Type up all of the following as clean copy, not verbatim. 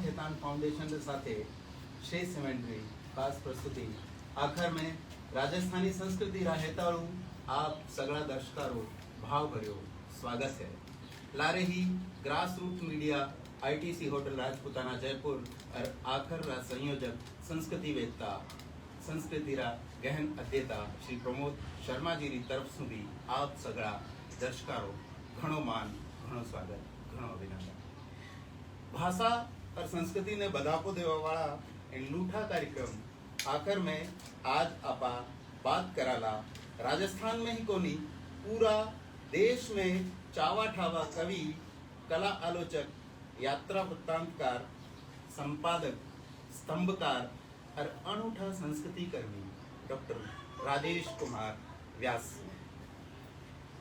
Khetan foundation साथे Shri symmetry खास प्रस्तुति आखर में राजस्थानी संस्कृति हेताळू आप सगळा दर्शकारो भाव भर्यो स्वागत है। लारे ही grass root media ITC hotel Rajputana Jaipur और आखर रा संयोजक संस्कृति रा गहन अध्येता श्री प्रमोद शर्मा जी री तरफ सुधी आप सगळा दर्शकारो घणो मान घणो स्वागत घणो अभिनंदन। भाषा और संस्कृति ने बधापो देवा वाला इन लूठा कार्यक्रम आखिर में आज आपा बात कराला राजस्थान में ही कोनी पूरा देश में चावा ठावा कवि कला आलोचक यात्रा वृत्तांतकार संपादक स्तंभकार और अनूठा संस्कृति कर्मी डॉक्टर राजेश कुमार व्यास।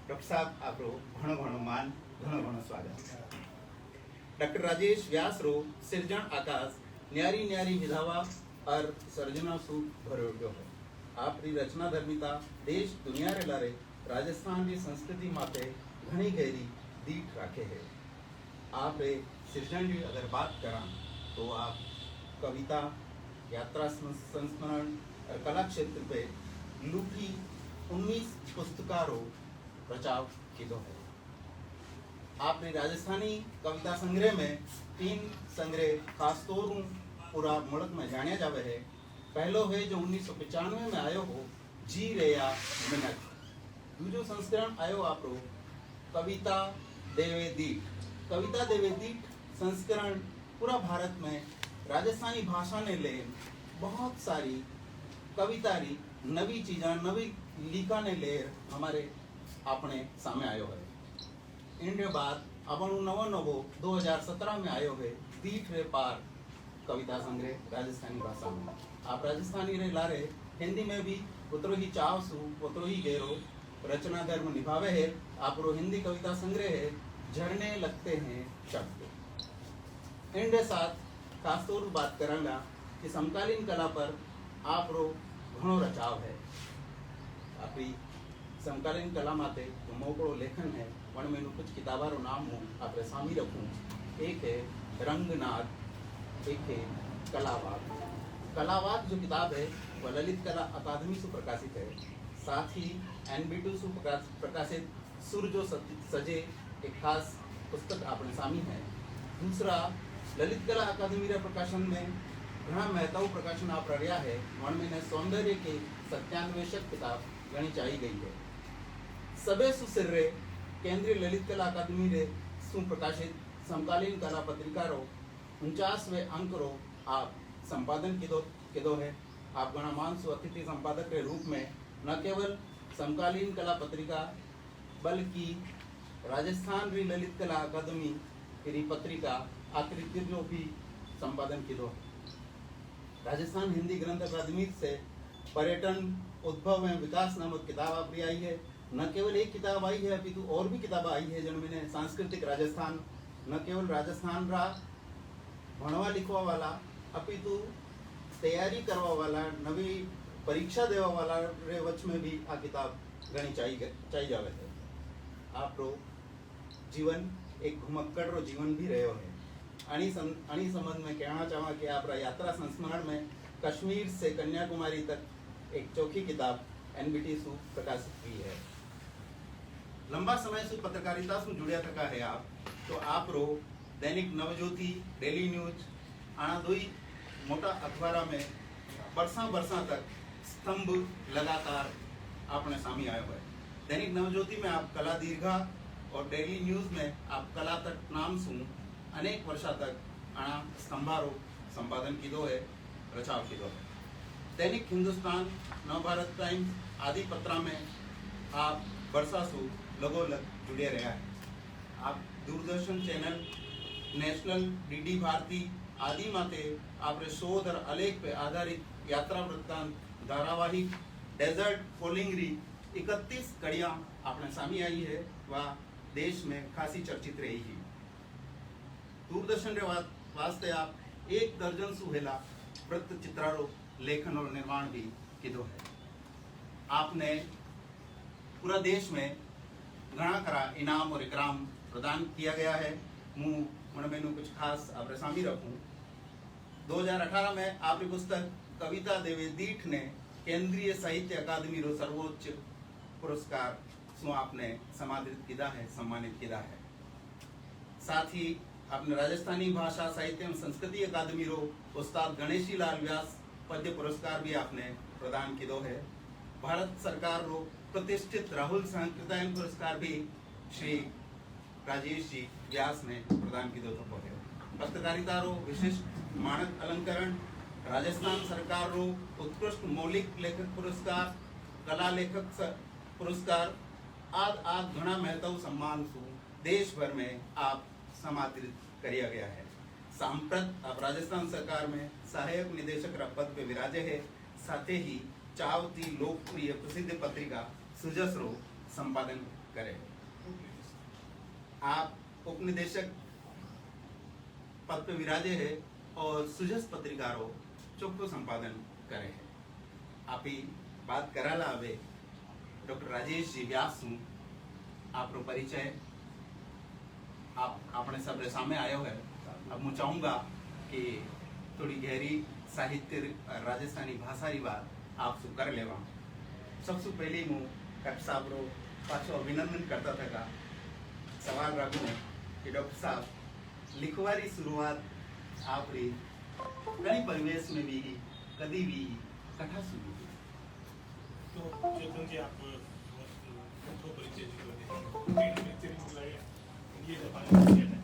डॉक्टर साहब आपको घणो घणो मान घणो घणो स्वागत। डॉक्टर राजेश व्यास रो सिरजण आकाश न्यारी न्यारी विधावा और सर्जना सु भरोड्यो है। आपरी रचना धर्मिता देश दुनिया रे लारे राजस्थान की संस्कृति माते घनी गहरी दीठ राखे है। आप रे सिरजण की अगर बात करा तो आप कविता यात्रा संस्मरण और कला क्षेत्र पे लूटी 19 पुस्तकारो प्रचार किदो है। आपने राजस्थानी कविता संग्रह में 3 संग्रह खासतौर पूरा मुल्क में जाने जावे है। पहलो है जो 1995 में आयो हो जी रेया मिनट। दूसरो संस्करण आयो आपरो कविता देवे दीठ संस्करण पूरा भारत में राजस्थानी भाषा ने ले बहुत सारी कविता री नवी चीजा नवी लिखा ने ले हमारे अपने सामने आयो है। इनके बाद अपन नवो 2017 में आयो है दीठ रे पार कविता संग्रह राजस्थानी भाषा में। आप राजस्थानी रे लारे हिंदी में भी उतरो ही चाव सु उतरो ही गहरो रचना धर्म निभावे है। आप रो हिंदी कविता संग्रह है झरने लगते हैं शब्द। इनके साथ खासतौर बात करांगा कि समकालीन कला पर आप रो घणो रचाव है। आपरी समकालीन कला माते जो मोकड़ो लेखन है वन में कुछ किताबारो नाम हूँ आप सामी रखूँ। एक है रंगनाद, एक है कलावाद जो किताब है वह ललित कला अकादमी से प्रकाशित है। साथ ही NB2 से प्रकाशित सुर जो सजे एक खास पुस्तक आपने सामी है। दूसरा ललित कला अकादमी रे प्रकाशन में घना महत्व प्रकाशन आप रहा है वन में सौंदर्य के सत्यान्वेषक किताब गणी चाहिए गई है। सबे सुसिर्रे केंद्रीय ललित कला अकादमी रे सुप्रकाशित समकालीन कला पत्रिका रो 49वें अंक रो आप संपादन किदो है। आप गणा मानसु अतिथि संपादक के रूप में न केवल समकालीन कला पत्रिका बल्कि राजस्थान री ललित कला अकादमी री पत्रिका आकृति जो भी संपादन किदो है। राजस्थान हिंदी ग्रंथ अकादमी से पर्यटन उद्भव एवं विकास नामक किताब आपरी आई है। न केवल एक किताब आई है अपितु और भी किताब आई है जिनमें सांस्कृतिक राजस्थान न केवल राजस्थान रा भणवा लिखवा वाला अपितु तैयारी करवा वाला नवी परीक्षा देवा वाला रे वच में भी आ किताब गणी चाहिए जावे है। आप रो जीवन एक घुमक्कड़ रो जीवन भी रहो है। अणी संबंध में कहना चाहूँगा कि आप यात्रा संस्मरण में कश्मीर से कन्याकुमारी तक एक चौथी किताब NBT सु प्रकाशित हुई है। लंबा समय से पत्रकारिता से जुड़िया तका है आप तो आप रो दैनिक नवज्योति डेली न्यूज आना दो ही मोटा अखबारा में बरसा तक स्तंभ लगातार आपने सामने आया हुआ है। दैनिक नवज्योति में आप कला दीर्घा और डेली न्यूज में आप कला तक नाम सुन अनेक वर्षा तक आना स्तंभारो संपादन किदो है रचाव किदो है। दैनिक हिंदुस्तान नवभारत टाइम्स आदि पत्रा में आप वर्षा सु लगोलग जुड़े रहा है। आप Doordarshan channel national DD Bharati आदि माते आप शोध और आलेख पे आधारित यात्रा वृत्तांत धारावाहिक डेजर्ट फोलिंगरी 31 कड़ियां आपने सामी आई है वह देश में खासी चर्चित रही है। दूरदर्शन रे वास्ते आप 1 दर्जन सुहेला वृत्त चित्रारो लेखन और निर्माण भी किदो है। आपने पूरा देश में घना करा इनाम और इकराम प्रदान किया गया है। मुँह मन में कुछ खास आप सामी रखूँ 2018 में आपकी पुस्तक कविता देवे दीठ ने केंद्रीय साहित्य अकादमी रो सर्वोच्च पुरस्कार सु आपने सम्मानित किया है। साथ ही आपने राजस्थानी भाषा साहित्य एवं संस्कृति अकादमी रो उस्ताद गणेशी लाल व्यास पद्य पुरस्कार भी आपने प्रदान किया है। भारत सरकार रो प्रतिष्ठित राहुल सांकृत्यायन पुरस्कार भी श्री राजेश जी व्यास ने प्रदान किया है। पत्रकारिता रो विशिष्ट मानक अलंकरण, राजस्थान सरकार रो उत्कृष्ट मौलिक लेखक पुरस्कार, कला लेखक पुरस्कार आद घना महत्व सम्मान सु देश भर में आप समादृत किया गया है। सांप्रत आप राजस्थान सरकार में सहायक निदेशक पद पे विराजे है। साथ ही चावती लोकप्रिय प्रसिद्ध पत्रिका सुजस रो संपादन करे। आप उपनिदेशक पद पे विराजे है और सुजस पत्रिका रो चोखो संपादन करे है। आप ही बात कराला हवे डॉक्टर राजेश जी व्यास हूँ। आप रो परिचय आप अपने सबरे सामने आयो है। अब मैं चाहूँगा कि थोड़ी गहरी साहित्य राजस्थानी भाषा की बात आप सब कर लेवा। सबसे पहले मैं डॉक्टर साहब रो पाछो अभिनंदन करता था का सवाल रखूँ कि डॉक्टर साहब लिखवारी शुरुआत आपरी कई परिवेश में भी कभी भी कथा शुरू हुई। तो चेतन जी आप तो परिचय जी ये परिचय है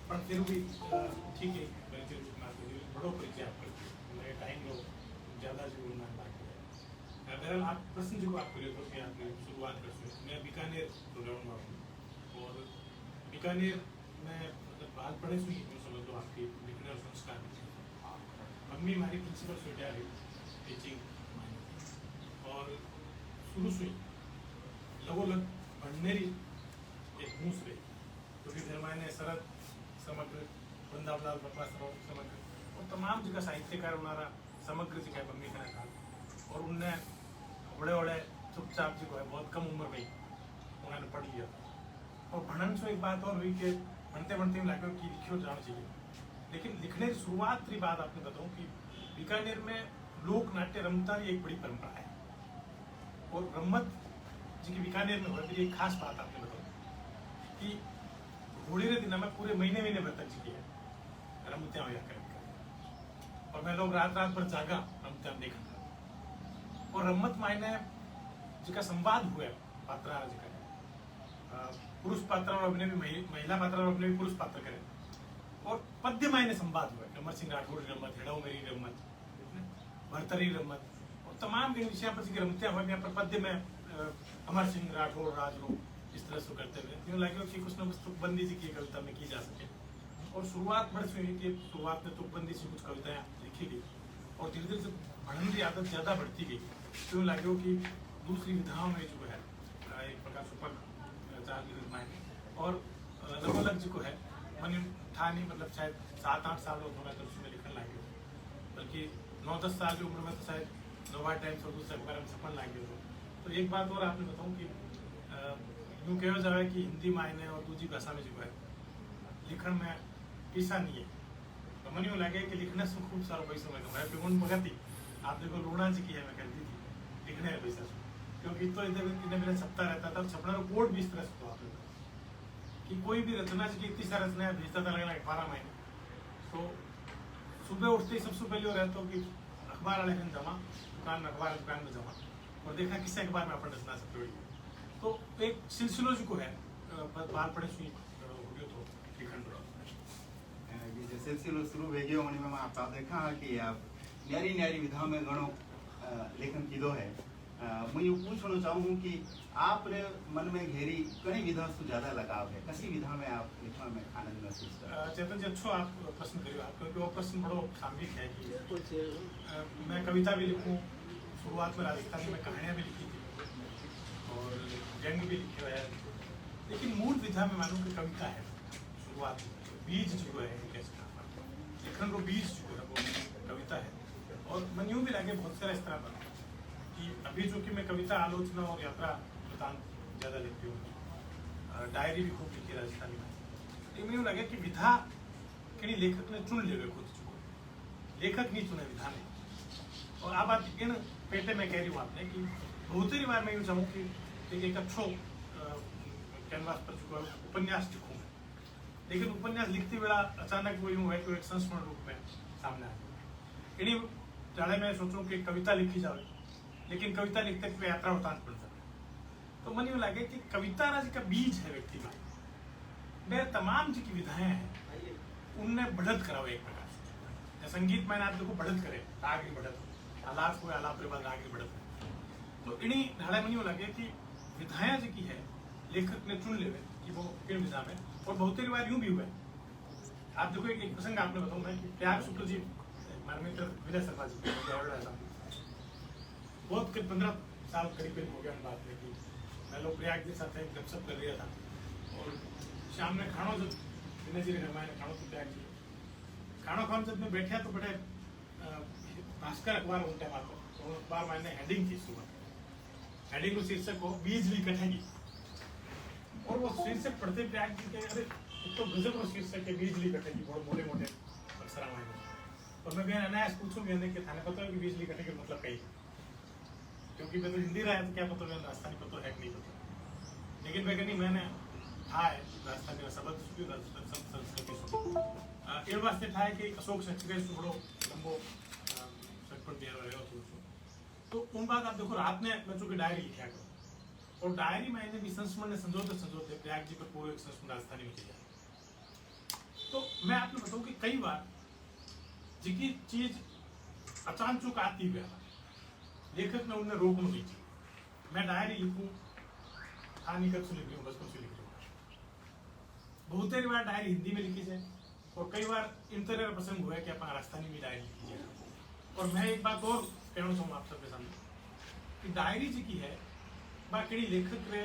पर फिर भी ठीक है परिचय बड़ो परिचय आप मेरे टाइम लो ज़्यादा जो ना बाकी है। बहरहाल आप प्रश्न जो आप करिए तो आप शुरुआत कर सकते। मैं बीकानेर प्रोग्राम में और बीकानेर में मतलब बात पढ़े सुनी तो समझ लो आपकी लिखने और संस्कार मम्मी हमारी प्रिंसिपल स्टूडिया है टीचिंग और शुरू से लगोलग पढ़ने एक मूस रही क्योंकि धर्मायने शरद समग्र वृंदावलाल बपासराव समग्र और तमाम जगह साहित्यकार उनारा समग्र जगह मम्मी का था और उनने बड़े बड़े चुपचाप जो है बहुत कम उम्र में उन्होंने पढ़ लिया। और भणन से एक बात और हुई कि बनते बनते लगे कि लिखियो जाना चाहिए। लेकिन लिखने की शुरुआत की बात आपने बताऊँ कि बीकानेर में लोक नाट्य रमता की एक बड़ी परंपरा है और रम्मत जी की बीकानेर में हुआ। एक खास बात आपने बताऊँ कि होली के दिन में पूरे महीने भर तक जी है रमत्या हुआ कर और मैं लोग रात भर जागा रमत्या देखा था। और रम्मत मायने जी का संवाद हुआ पात्रा जी का पुरुष पात्र और अपने भी महिला पात्र और अपने भी पुरुष पात्र करें और पद्य मायने संवाद हुआ। अमर सिंह राठौड़ रम्मत, हेड़ो मेरी रम्मत, भरतरी रम्मत और तमाम विषय पर जी रमत्या हुआ। यहाँ पर पद्य में अमर सिंह राठौड़ राजरो इस तरह से करते हुए यूँ लगे कि कुछ न कुछ तुकबंदी जी की कविता में की जा सके। और शुरुआत बड़ी हुई कि शुरुआत में तुकबंदी से कुछ कविताएं लिखी गई और धीरे धीरे से पढ़ने की आदत ज़्यादा बढ़ती गई। तो यूँ लगे कि दूसरी विधाओं में जो है एक प्रकार सुपर चार की निर्माण और लगोलग जी को है मन था नहीं मतलब शायद 7-8 साल होना तो उसमें लिखने लगे बल्कि 9-10 साल की उम्र में तो शायद नोवा टाइम्स और दूसरे अखबार में छपन लगे हो। तो एक बात और आपने बताऊँ कि यूँ कहो जाए कि हिंदी मायने और दूसरी भाषा में जो है लिखण में पैसा नहीं है। तो मन यूँ लगे कि लिखने से खूब सारा पैसा मैं कमाया पेगुन भगती आप देखो लूणा जी की है मैं करती थी लिखने में पैसा से क्योंकि तो इतने मेरा छपता रहता था। छपना का कोड भी इस तरह से तो आप कि कोई भी रचना जी की इतनी सारी रचनाएं भेजता था लगना 12 महीने। तो सुबह उठते ही सबसे पहले हो रहता कि अखबार वाले दिन जमा दुकान में जमा और देखा किस अखबार में अपन रचना सकते हुई। तो एक सिलसिलो जो है बाल पड़े सुई तो लिखन ये जो सिलसिलो शुरू हो गयो उन्हीं में आप देखा कि आप न्यारी विधा में घणो लेखन कीधो है। मैं ये पूछना चाहूँ कि आपने मन में घेरी कई विधा से ज़्यादा लगाव है कसी विधा में आप लिखने में आनंद महसूस कर। चेतन जी अच्छो आप प्रश्न करियो आप क्योंकि वो प्रश्न बड़ो सामयिक है कि मैं कविता भी लिखूँ। शुरुआत में राजस्थानी में कहानियाँ भी लिखी थी और व्यंग भी लिखे हुए हैं लेकिन मूल विधा में मालूम कि कविता है। शुरुआत बीज जो है लेखन को बीज जो है वो कविता है। और मन यूँ भी लगे बहुत सारा इस तरह का कि अभी जो कि मैं कविता आलोचना और यात्रा वृतांत ज़्यादा लिखती हूँ। डायरी भी खूब लिखी राजस्थानी में। लेकिन यूँ लगे कि विधा कि लेखक ने चुन ले खुद लेखक नहीं चुने, विधान है। और आप बात इन पेटे में कह रही हूँ आपने कि बहुत ही बार मैं यूँ चाहूँ कि एक अच्छो कैनवास पर चुका उपन्यास लिखूँ, लेकिन उपन्यास लिखते वेला अचानक वो यूँ है कि एक संस्मरण रूप में सामने आ जाए। इन्हीं जाड़े में सोचूं कि कविता लिखी जाए, लेकिन कविता लिखते हुए यात्रा वृतांत बन जाए। तो मन यूँ लगे कि कविता राज का बीज है व्यक्ति में, वे तमाम जी की विधाएं हैं उनने बढ़त कराओ एक प्रकार से। संगीत में आप देखो बढ़त करे, राग की बढ़त, आलाप हुए आलाप के बाद राग की बढ़त। तो इन्हीं ढाड़े में यूँ लगे कि विधाएं जी की है लेखक ने चुन ले कि वो किन विधा में। और बहुत ही बार यूं भी हुआ है, आप देखो एक प्रसंग आपने बताऊं मैं कि त्याग शुक्ल जी हमारे मित्र विजय शर्मा जी बहुत 15 साल करीब हो गया बात में कि मैं लोग प्रयाग के साथ गपशप कर रहा था और शाम में खानो जब विनय जी ने घरमाए खानो तो प्रयाग जी खानो खान जब मैं बैठा तो बड़े भास्कर अखबार उल्टा मारता तो अखबार मैंने हेडिंग थी सुबह, हेडिंग को शीर्षक को बिजली कटेगी और वो शीर्षक पढ़ते प्रयाग जी के अरे तो गजब वो शीर्षक है बिजली कटेगी, बहुत मोटे मोटे अक्षर आए। और मैं बहन अनायास पूछूं कहने के थाने पता है कि बिजली कटेगी मतलब कहीं, क्योंकि मैं तो हिंदी रहा है तो क्या पता मैं राजस्थानी पता है कि नहीं पता, लेकिन मैं कहनी मैंने था है राजस्थानी शब्द सुखी संस्कृति सुखी ये वास्ते था है कि अशोक सक्रिय सुबड़ो लंबो सटपट दिया रहे तो उन बात आप देखो रात में मैं चूंकि डायरी लिखा करो और डायरी में भी संस्मरण ने संजोते प्रयाग जी पर पूरे संस्मरण राजस्थानी में जाए। तो मैं आपको बताऊं कि कई बार जिकी चीज अचानक आती गया लेखक ने उन्हें रोक नहीं की। मैं डायरी लिखूं हानिकर से लिख रही हूँ, बचपन से लिख रही हूँ। बहुत ही बार डायरी हिंदी में लिखी जाए और कई बार इन तरह का प्रसंग हुआ है कि अपना राजस्थानी में डायरी लिखी जाए। और मैं एक बात और कहना चाहूँगा आप सबके सामने कि डायरी जी की है बाकी लेखक रे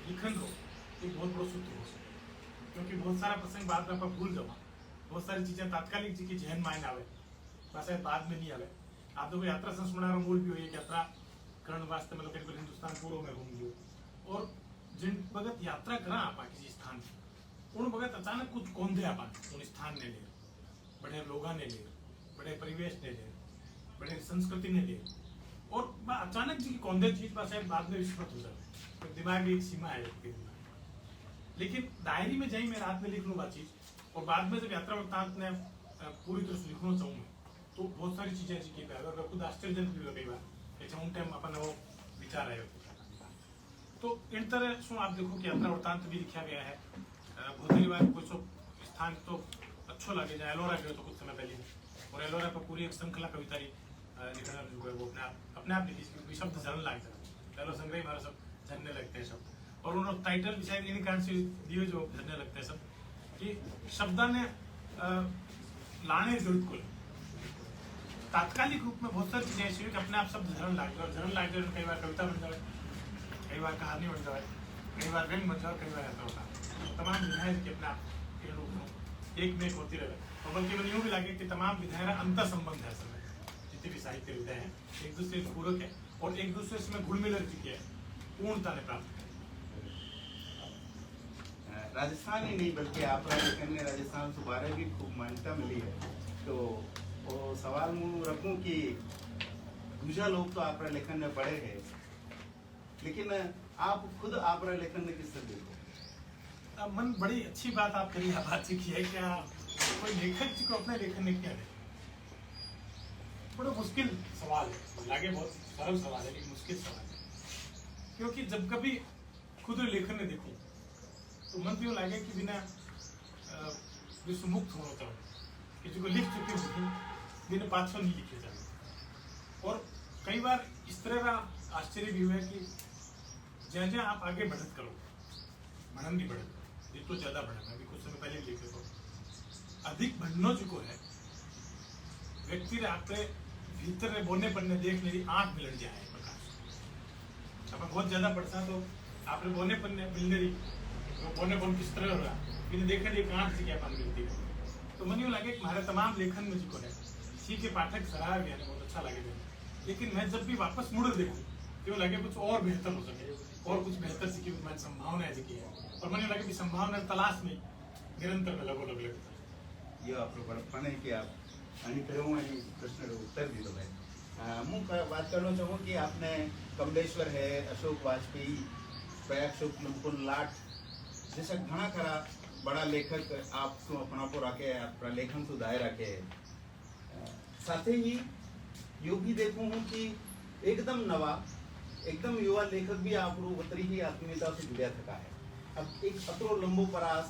लिखन हो एक बहुत बड़ा सूत्र हो सके, क्योंकि बहुत सारा प्रसंग बाद में आप भूल जाओ, बहुत सारी चीजें तात्कालिक जी की जहन मायने आवे बस बाद में नहीं आवे। आप देखो यात्रा संस्मरण मूल भी हुई यात्रा करण वास्ते मतलब करीब हिंदुस्तान पूर्व में घूम गयो और जिन भगत यात्रा करा आप किसी स्थान उन भगत अचानक कुछ कौंधे आप उन स्थान ने ले, बड़े लोगा ने ले, बड़े परिवेश ने ले, बड़े संस्कृति ने ले और अचानक जी की कौंधे चीज बस बाद में विस्मृत हो जाए। तो दिमाग की एक सीमा है दिमाग। लेकिन डायरी में जाई मैं रात में लिख लूँ बात चीज और बाद में जब यात्रा वृत्तांत ने पूरी तरह से लिखना चाहूँ तो बहुत सारी चीजें जी की अगर खुद आश्चर्यजनक भी कई बार अच्छा उन टाइम अपन वो विचार आए। तो इन तरह से आप देखो कि यात्रा वृत्तांत भी लिखा गया है। बहुत ही बार कोई सो स्थान तो अच्छो लगे जाए एलोरा गए तो कुछ समय पहले और एलोरा पर पूरी एक श्रृंखला कविता लिखना जो है वो अपने आप लिखी क्योंकि शब्द झरन लग जाए एलो संग्रह हमारा सब झरने लगते हैं शब्द और उन्होंने टाइटल भी शायद इन्हीं कारण से दिए जो झरने लगते हैं सब कि शब्दा ने लाने जरूरत को तात्कालिक रूप में बहुत सारी चीजें ऐसी हुई कि अपने आप शब्द झरन लाग जाए और झरन लाग जाए कई बार कविता बन जाए, कई बार कहानी बन जाए, कई बार व्यंग बन जाए, कई बार ऐसा होता है। तमाम विधाएं के अपने आप के रूप एक में एक होती रहे और बल्कि मुझे यूँ भी लगे कि तमाम विधाएं अंतर संबंध है समय जितनी भी साहित्य विधाएं हैं एक दूसरे से पूरक है और एक दूसरे से घुल मिल चुकी है, पूर्णता ने प्राप्त राजस्थान ही नहीं बल्कि आप लेखन में राजस्थान से बारे भी खूब मान्यता मिली है। तो वो सवाल मैं रखूं कि दूसरा लोग तो आप लेखन में पढ़े हैं लेकिन आप खुद आप लेखन में किस तरह देखो? मन बड़ी अच्छी बात आप करी बातचीत की है क्या कोई लेखक जी को अपने लेखन में क्या है बड़ा मुश्किल सवाल है, लागे बहुत सरल सवाल है लेकिन मुश्किल सवाल है क्योंकि जब कभी खुद लेखन में देखूं तो मन तो लगे कि बिना विश्वमुक्त होना चाहिए कि जो लिख चुके हैं बिना पाछो नहीं लिखे जाए। और कई बार इस तरह का आश्चर्य भी हुआ है कि जहाँ जहाँ आप आगे बढ़त करो बढ़न भी बढ़त जितना ज्यादा बढ़ना अभी कुछ समय पहले भी लिखे तो अधिक बढ़नो जो है व्यक्ति आपके भीतर बोने पड़ने देख मेरी आंख मिलट जाए प्रकाश अब बहुत ज्यादा पढ़ता तो आपने बोने पड़ने मिलने बोने बोन किस तरह हो रहा मैंने देखा एक आंख से क्या पान मिलती है। तो मन यूँ लगे हमारे तमाम लेखन में जो है सी के पाठक सराहा गया बहुत अच्छा लगे लेकिन मैं जब भी वापस मुड़ देखूँ तो लगे कुछ और बेहतर हो सके और कुछ बेहतर सीखी मैं संभावना है है और मैंने लगे कि संभावना तलाश में निरंतर में लगो लग लगता ये आपको बड़प्पन है कि आप અને કયો હું એની પ્રશ્નનો ઉત્તર દીધો ભાઈ હું વાત કરना चाहूँ कि आपने कमलेश्वर है, अशोक वाजपेयी, प्रयाग शुक्ल, मुकुंद लाट जैसा घना खरा बड़ा लेखक आप शू अपना को रखे अपना लेखन सुधार रखे साथ ही यो भी देखूँ हूँ कि एकदम नवा एकदम युवा लेखक भी आप उतरी ही आत्मीयता से जुड़ा थका है। अब एक अतरो लंबो परास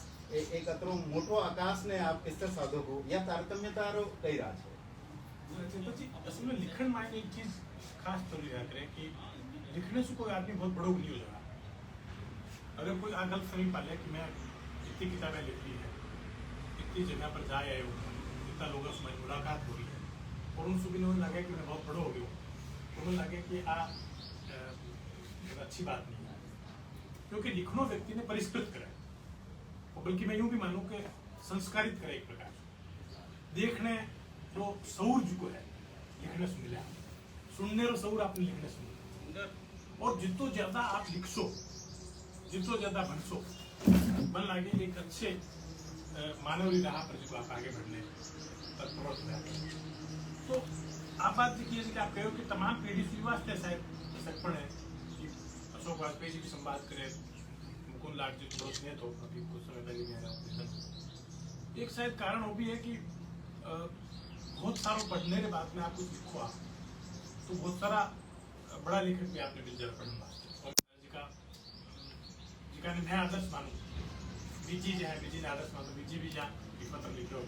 एक अतरो मोटो आकाश ने आप किससे साधो को या तारतम्यता कई राज है। असल में लिखण में एक चीज खास जरूरी याद करें कि लिखने से कोई आदमी बहुत बड़ो नहीं हो जाएगा। अगर कोई गलत फहमी पाले कि मैं इतनी किताबें लिख ली है, इतनी जगह पर जाए आए हूँ, इतना लोगों से मेरी मुलाकात हो रही है और उनसे भी नहीं लगे कि मैं बहुत बड़ो हो गया हूँ, उन्हें लगे कि अच्छी बात नहीं है। क्योंकि लिखनो व्यक्ति ने परिष्कृत करे और बल्कि मैं यूं भी मानूं कि संस्कारित करे एक प्रकार देखने जो सौर जो है लिखने से मिला सुनने रो सौर आपने लिखने से मिला और जितो ज्यादा आप लिखसो जितो ज्यादा बनसो बन लागे एक अच्छे मानवीय राह पर जो आप आगे बढ़ने तत्पर हो जाते। तो आप बात देखिए कि आप कहो कि तमाम पीढ़ी से वास्ते शायद सचपण है कि अशोक वाजपेयी जी की संवाद करें, मुकुंद लाट जी को स्नेह तो अभी कुछ समय पहले मेरा एक शायद कारण वो भी है कि बहुत सारा पढ़ने के बाद में आप कुछ लिखो आप तो बहुत सारा बड़ा लेखक भी आपने मिल जाए पढ़ने वास्ते और जिका ने मैं आदर्श मानूं बीजी जो है बीजी ने आदर्श मानो बीजी भी जहाँ पत्र लिखो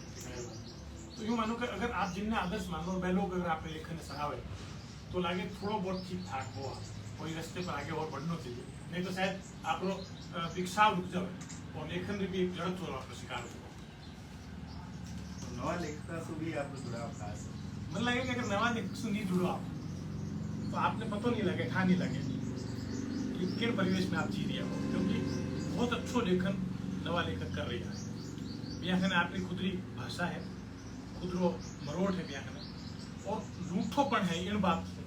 तो यूँ मानो कि अगर आप जिनने आदर्श मानो और वह लोग अगर आपने लेखन ने सरावे तो लागे थोड़ा बहुत ठीक ठाक हो कोई रास्ते पर आगे और बढ़ना चाहिए, नहीं तो शायद आप विकसाव रुक जाए और लेखन में भी एक जड़त हो आपको शिकार हो। नवा लेखक से भी आप जुड़ा खास मन लगे कि अगर नवा लेखक से नहीं जुड़ो आप तो आपने पता नहीं लगे ठा नहीं लगे कि किन परिवेश में आप जी रहे हो, क्योंकि बहुत अच्छो लेखन नवा लेखक कर रही है। व्याख्यान आपकी खुदरी भाषा है, खुदरो मरोड़ है व्याख्यान और रूठोपन है इन बात से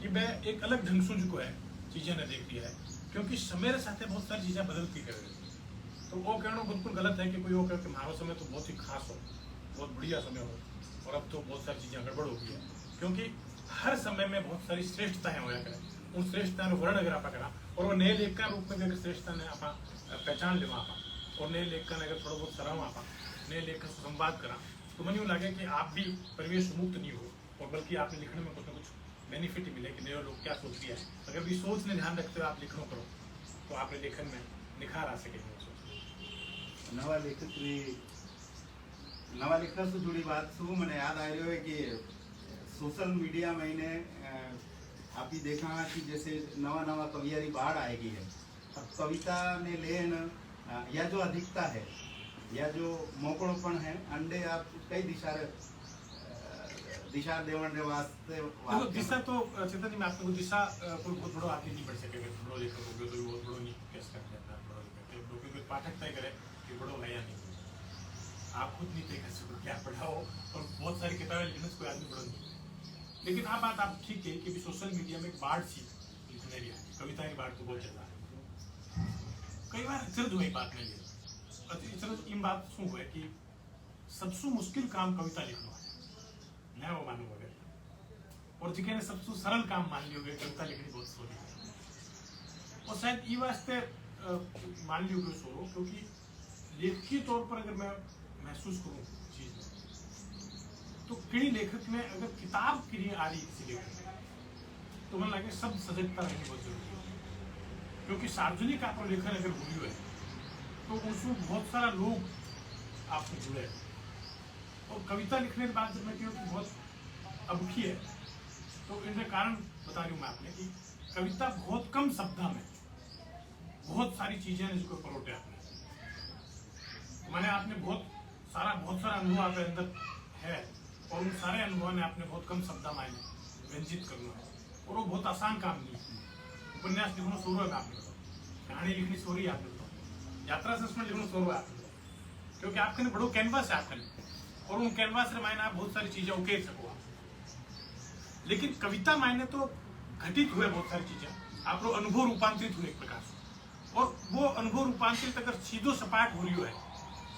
कि वह एक अलग ढंग से जो है चीजें ने देख लिया है, क्योंकि समय के साथ बहुत सारी चीजें बदलती कर रही है। तो वो कहना बिल्कुल गलत है कि कोई वो कहे कि हमारा समय तो बहुत ही खास हो, बहुत बढ़िया समय हो और अब तो बहुत सारी चीज़ें गड़बड़ हो गई है, क्योंकि हर समय में बहुत सारी श्रेष्ठताएं होया करें। उन श्रेष्ठता वर्ण अगर आप करा और वो नए लेख का रूप में अगर श्रेष्ठता ने आप पहचान लेवा आप और नए लेख का अगर थोड़ा बहुत सराहो आप नए लेख का संवाद करा तो मन यूँ लगे कि आप भी परिवेश मुक्त नहीं हो और बल्कि आपने लिखने में कुछ ना कुछ बेनिफिट ही मिले कि नए लोग क्या सोच रहा है। अगर भी सोच ने ध्यान रखते हुए आप लिखना करो तो आपने लेखन में निखार आ सकेंगे। नवा लेखक से जुड़ी बात शू मैंने याद आ रही है कि सोशल मीडिया में इन्हें आप ही देखा कि जैसे नवा नवा कवियारी बाढ़ आएगी है। अब कविता ने लेन या जो अधिकता है या जो मोकड़ोपन है अंडे आप कई दिशा देवन के वास्ते दिशा तो चेतन जी मैं आपको दिशा कोई बहुत बड़ा आगे नहीं बढ़ सकेगा, बड़ो लेखक हो गया तो बहुत बड़ो नहीं कैसे कर लेता बड़ो लेखक क्योंकि पाठक तय करे कि बड़ो है या नहीं, आप खुद नहीं तय कर सको क्या पढ़ाओ और बहुत सारी किताबें लिखने से कोई आदमी बड़ो नहीं। लेकिन आप बात आप ठीक है कि सोशल मीडिया में एक बाढ़ सी लिखने रही है, कविता की बाढ़ तो बहुत ज्यादा है। कई बार अचरज हुई बात नहीं है, अचरज इन बात शू है कि सबसे मुश्किल काम कविता लिखना है, मैं वो मानू वगैरह और जिके ने सबसे सरल काम मान लियो गए कविता लिखनी बहुत सोनी है और शायद ये वास्ते मान लियो गए सोरो क्योंकि लेखकीय तौर पर अगर मैं महसूस करूँ चीज में तो किसी लेखक में अगर किताब के लिए आ रही किसी लेखक तो मन लगे सब सजगता रहनी बहुत जरूरी है, क्योंकि सार्वजनिक आपका लेखन अगर हुई है तो उसमें बहुत सारा लोग आपसे जुड़े और कविता लिखने के बाद जब मैं कहूँ बहुत अबुखी है तो इनके कारण बता रही हूँ मैं आपने कि कविता बहुत कम शब्दा में बहुत सारी चीजें जिसको परोटे आपने मैंने आपने बहुत सारा अनुभव आपके अंदर है और उन सारे अनुभव ने आपने बहुत कम शब्दा में व्यंजित करना है और वो बहुत आसान काम नहीं है। उपन्यास लिखना सोरो है आपने बताओ, कहानी लिखनी सोरी है आपने बताओ, यात्रा संस्मरण लिखना सोरो है आपने बताओ, क्योंकि आपके बड़ो कैनवास है आपके और उन कैनवास से मायने आप बहुत सारी चीजें उकेर सको आप। लेकिन कविता मायने तो घटित हुए बहुत सारी चीजें आप लोग अनुभव रूपांतरित हुए एक प्रकार से और वो अनुभव रूपांतरित अगर सीधो सपाट हो रही है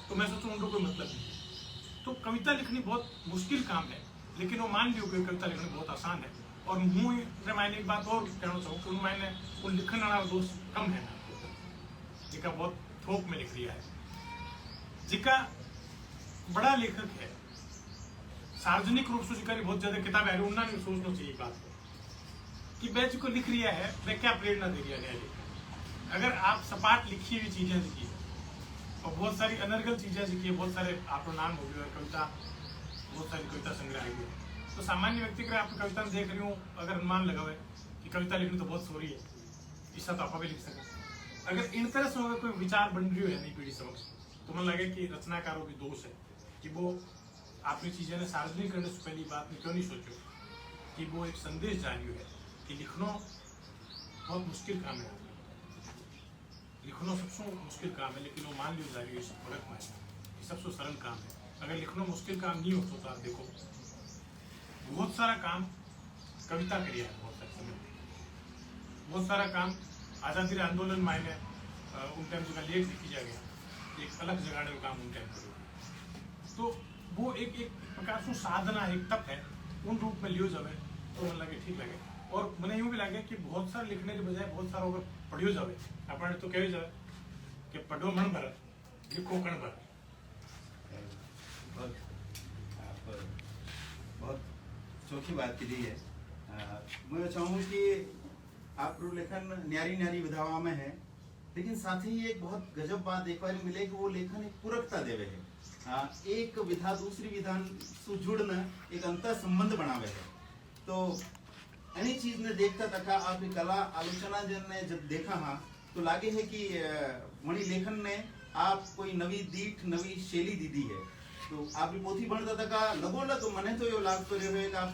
तो मैं सोचूं उनको कोई मतलब नहीं है। तो कविता लिखनी बहुत मुश्किल काम है, लेकिन वो मान लियो कि कविता लिखनी बहुत आसान है। और मुझे मैंने एक बात और कहना चाहूँ कि मैंने वो लिखने वाला दोस्त कम है जिका बहुत थोक में लिख लिया है, जिका बड़ा लेखक है, सार्वजनिक रूप से जिका बहुत ज्यादा किताब है, उन्होंने सोचना चाहिए बात कि बैच को लिख रिया है वह क्या प्रेरणा दे रही है। अगर आप सपाट लिखी हुई चीजें लिखी और बहुत सारी अनर्गल चीजें लिखी है, बहुत सारे आपको नाम हो गए कविता, बहुत सारी कविता संग्रह है, तो सामान्य व्यक्ति के आपकी कविता देख रही हूँ अगर अनुमान लगावे कि कविता लिखनी तो बहुत सोरी है, इसका तो आप भी लिख सकें। अगर इन तरह से अगर कोई विचार बन रही है नई पीढ़ी समक्ष, तो मन लगे कि रचनाकारों की दोष है कि वो अपनी चीजें ने सार्वजनिक करने से पहली बात में क्यों नहीं सोचो कि वो एक संदेश जारी है कि लिखना बहुत मुश्किल काम है, लिखना सबसे मुश्किल काम है, लेकिन वो मान लियो जा रही है फर्क में कि सबसे सरल काम है। अगर लिखना मुश्किल काम नहीं होता तो आप देखो बहुत सारा काम कविता करिए, बहुत सारे समय बहुत सारा काम आज़ादी आंदोलन मायने उन टाइम जो लेख लिखी जा गया, एक अलग जगाने का काम उन टाइम करो, तो वो एक प्रकार से साधना एक तप है, उन रूप में लियो जावे तो मन लगे ठीक लगे। और मैंने यूँ भी लगे कि बहुत सारा लिखने के बजाय बहुत सारा अगर पढ़ियो जावे, अपने तो कह जाए कि पढ़ो मन भर लिखो कण भर। बहुत चौखी बात की दी है। मैं चाहूँ कि आप लेखन न्यारी न्यारी विधावा में है, लेकिन साथ ही एक बहुत गजब बात एक बार मिले कि वो लेखन एक पूरकता देवे है, एक विधा दूसरी विधान से जुड़ना एक अंतर संबंध बनावे है। तो एनी चीज ने देखता तका आपकी कला आलोचना जन ने जब देखा हाँ तो लागे है कि मणि लेखन ने आप कोई नवी दीठ नवी शैली दीदी है। तो आपकी पोथी बनता तका लगोलग मने तो यो लाग तो रहे कि आप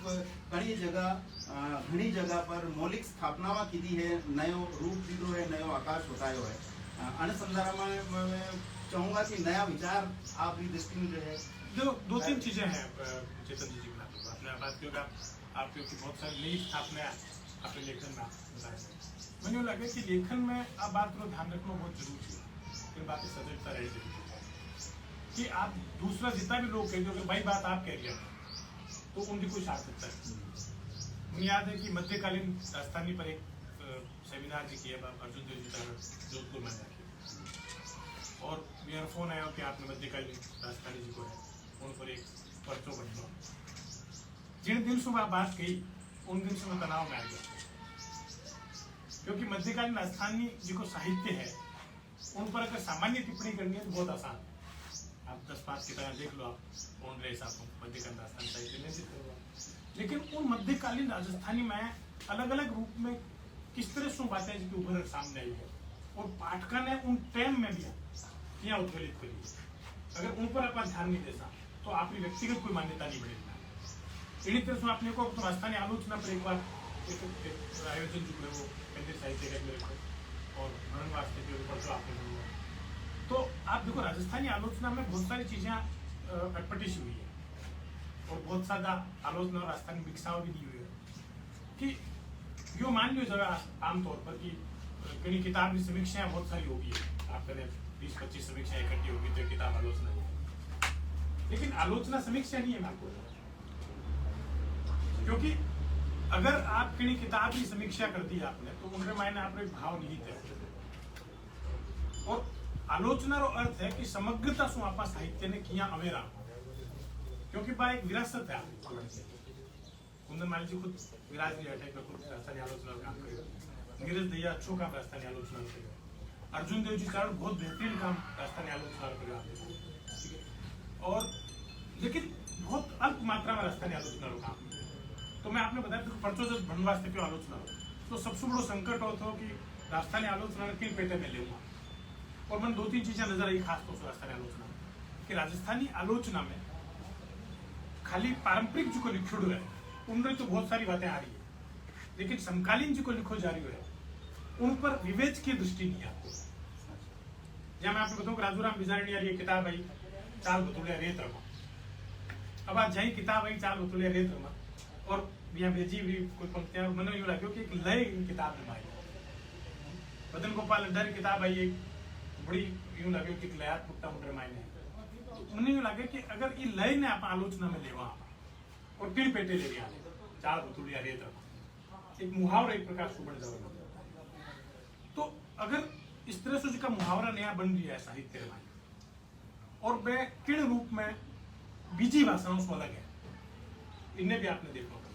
घनी जगह पर मौलिक स्थापनावा कीधी है, नयो रूप दीदो है, नयो आकाश बतायो है। अन संदर्भ में मैं चाहूंगा कि नया विचार आपकी दृष्टि में जो है दो तीन चीजें हैं चेतन जी आपने बात की आप क्योंकि बहुत सारे लेख आपने अपने लेखन में बताए, मुझे लगे कि लेखन में आप बात को ध्यान रखना बहुत जरूरी है, फिर बातें सजगता रहे जरूरी कि आप दूसरा जितना भी लोग कहते हो कि भाई बात आप कह रहे हैं तो उनकी कोई सार्थकता है। मुझे याद है कि मध्यकालीन राजधानी पर एक सेमिनार जी किया अर्जुन देव जी का जोधपुर में जाके, और मेरा फोन आया कि आपने मध्यकालीन राजधानी जी को है उन पर एक पर्चो बनवा। जिन दिन सुबह बात कही उन दिन से मैं तनाव में आ गया, क्योंकि मध्यकालीन राजस्थानी जी को साहित्य है उन पर अगर सामान्य टिप्पणी करनी है तो बहुत आसान है। आप 10-5 किताबें देख लो, आप कौन रहे आपको मध्यकालीन राजस्थानी साहित्य में करवा, लेकिन उन मध्यकालीन राजस्थानी में अलग अलग रूप में किस तरह से बातें जिनकी उभर सामने आई है और पाठका ने उन टाइम में भी यहाँ उद्वेलित करी है। अगर उन पर अपना ध्यान नहीं देता तो आपकी व्यक्तिगत कोई मान्यता नहीं बढ़ेगी। इन्हीं तरह से आपने को तो राजस्थानी आलोचना पर एक बार एक आयोजन जो है वो केंद्रीय साहित्य अकादमी रखो और मनन वास्ते के ऊपर तो आपने बोला, तो आप देखो राजस्थानी आलोचना में बहुत सारी चीजें अटपटी सी हुई है और बहुत ज्यादा आलोचना राजस्थानी भिक्षाओं भी दी हुई है कि यो मान लो जगह आमतौर पर कि कई किताब की समीक्षाएं बहुत सारी होगी, आप करें 20-25 समीक्षाएं इकट्ठी होगी तो किताब आलोचना होगी, लेकिन आलोचना समीक्षा नहीं है मैं आपको, क्योंकि अगर आप किसी किताब की समीक्षा कर दी आपने तो उनके मायने आपने एक भाव निहित है, और आलोचना रो अर्थ है कि समग्रता से आप साहित्य ने किया अवेरा, क्योंकि बा एक विरासत है। कुंदन माली जी खुद विराज लिया है कि खुद राजस्थानी आलोचना का काम करेगा, नीरज दैया अच्छो काम राजस्थानी आलोचना करेगा, अर्जुन देव जी कारण बहुत बेहतरीन काम राजस्थानी आलोचना करेगा, ठीक है, और लेकिन बहुत अल्प मात्रा में राजस्थानी आलोचना का काम। तो मैं आपने बताया तो पर्चो जब भन वास्ते क्यों आलोचना हो, तो सबसे बड़ो संकट होता हो कि राजस्थानी आलोचना ने किन पेटे में लेऊंगा, और मैंने 2-3 चीजें नजर आई खास तौर से राजस्थानी आलोचना में कि राजस्थानी आलोचना में खाली पारंपरिक जी को लिखो है उनमें तो बहुत सारी बातें आ रही है, लेकिन समकालीन जी को लिखो जा रही है उन पर विवेच की दृष्टि नहीं है आपको। जहाँ मैं आपको बताऊँ कि राजूराम बिजारणी यार ये किताब आई चाल बतुलिया रेत रमा, अब आज जही किताब आई चाल बतुलिया रेत रमा और यहाँ भेजी भी कोई पंक्तियां मैंने यूँ लगे कि एक लय किताब में आई, मदन गोपाल अड्डा की किताब आई एक बड़ी यूँ लगे कि लयात्मकता मुद्रे मायने, મને એવું લાગે કે અગર એ લઈને આપણે આલોચના લેવા और टीण पेटे ले रही आने चार बुतुड़िया रेत रखो एक मुहावरा एक प्रकार से बन जाएगा। तो अगर इस तरह से उसका मुहावरा नया बन रहा है साहित्य में और वह किण रूप में बीजी भाषाओं से अलग है, इन्हें भी आपने देखा होगा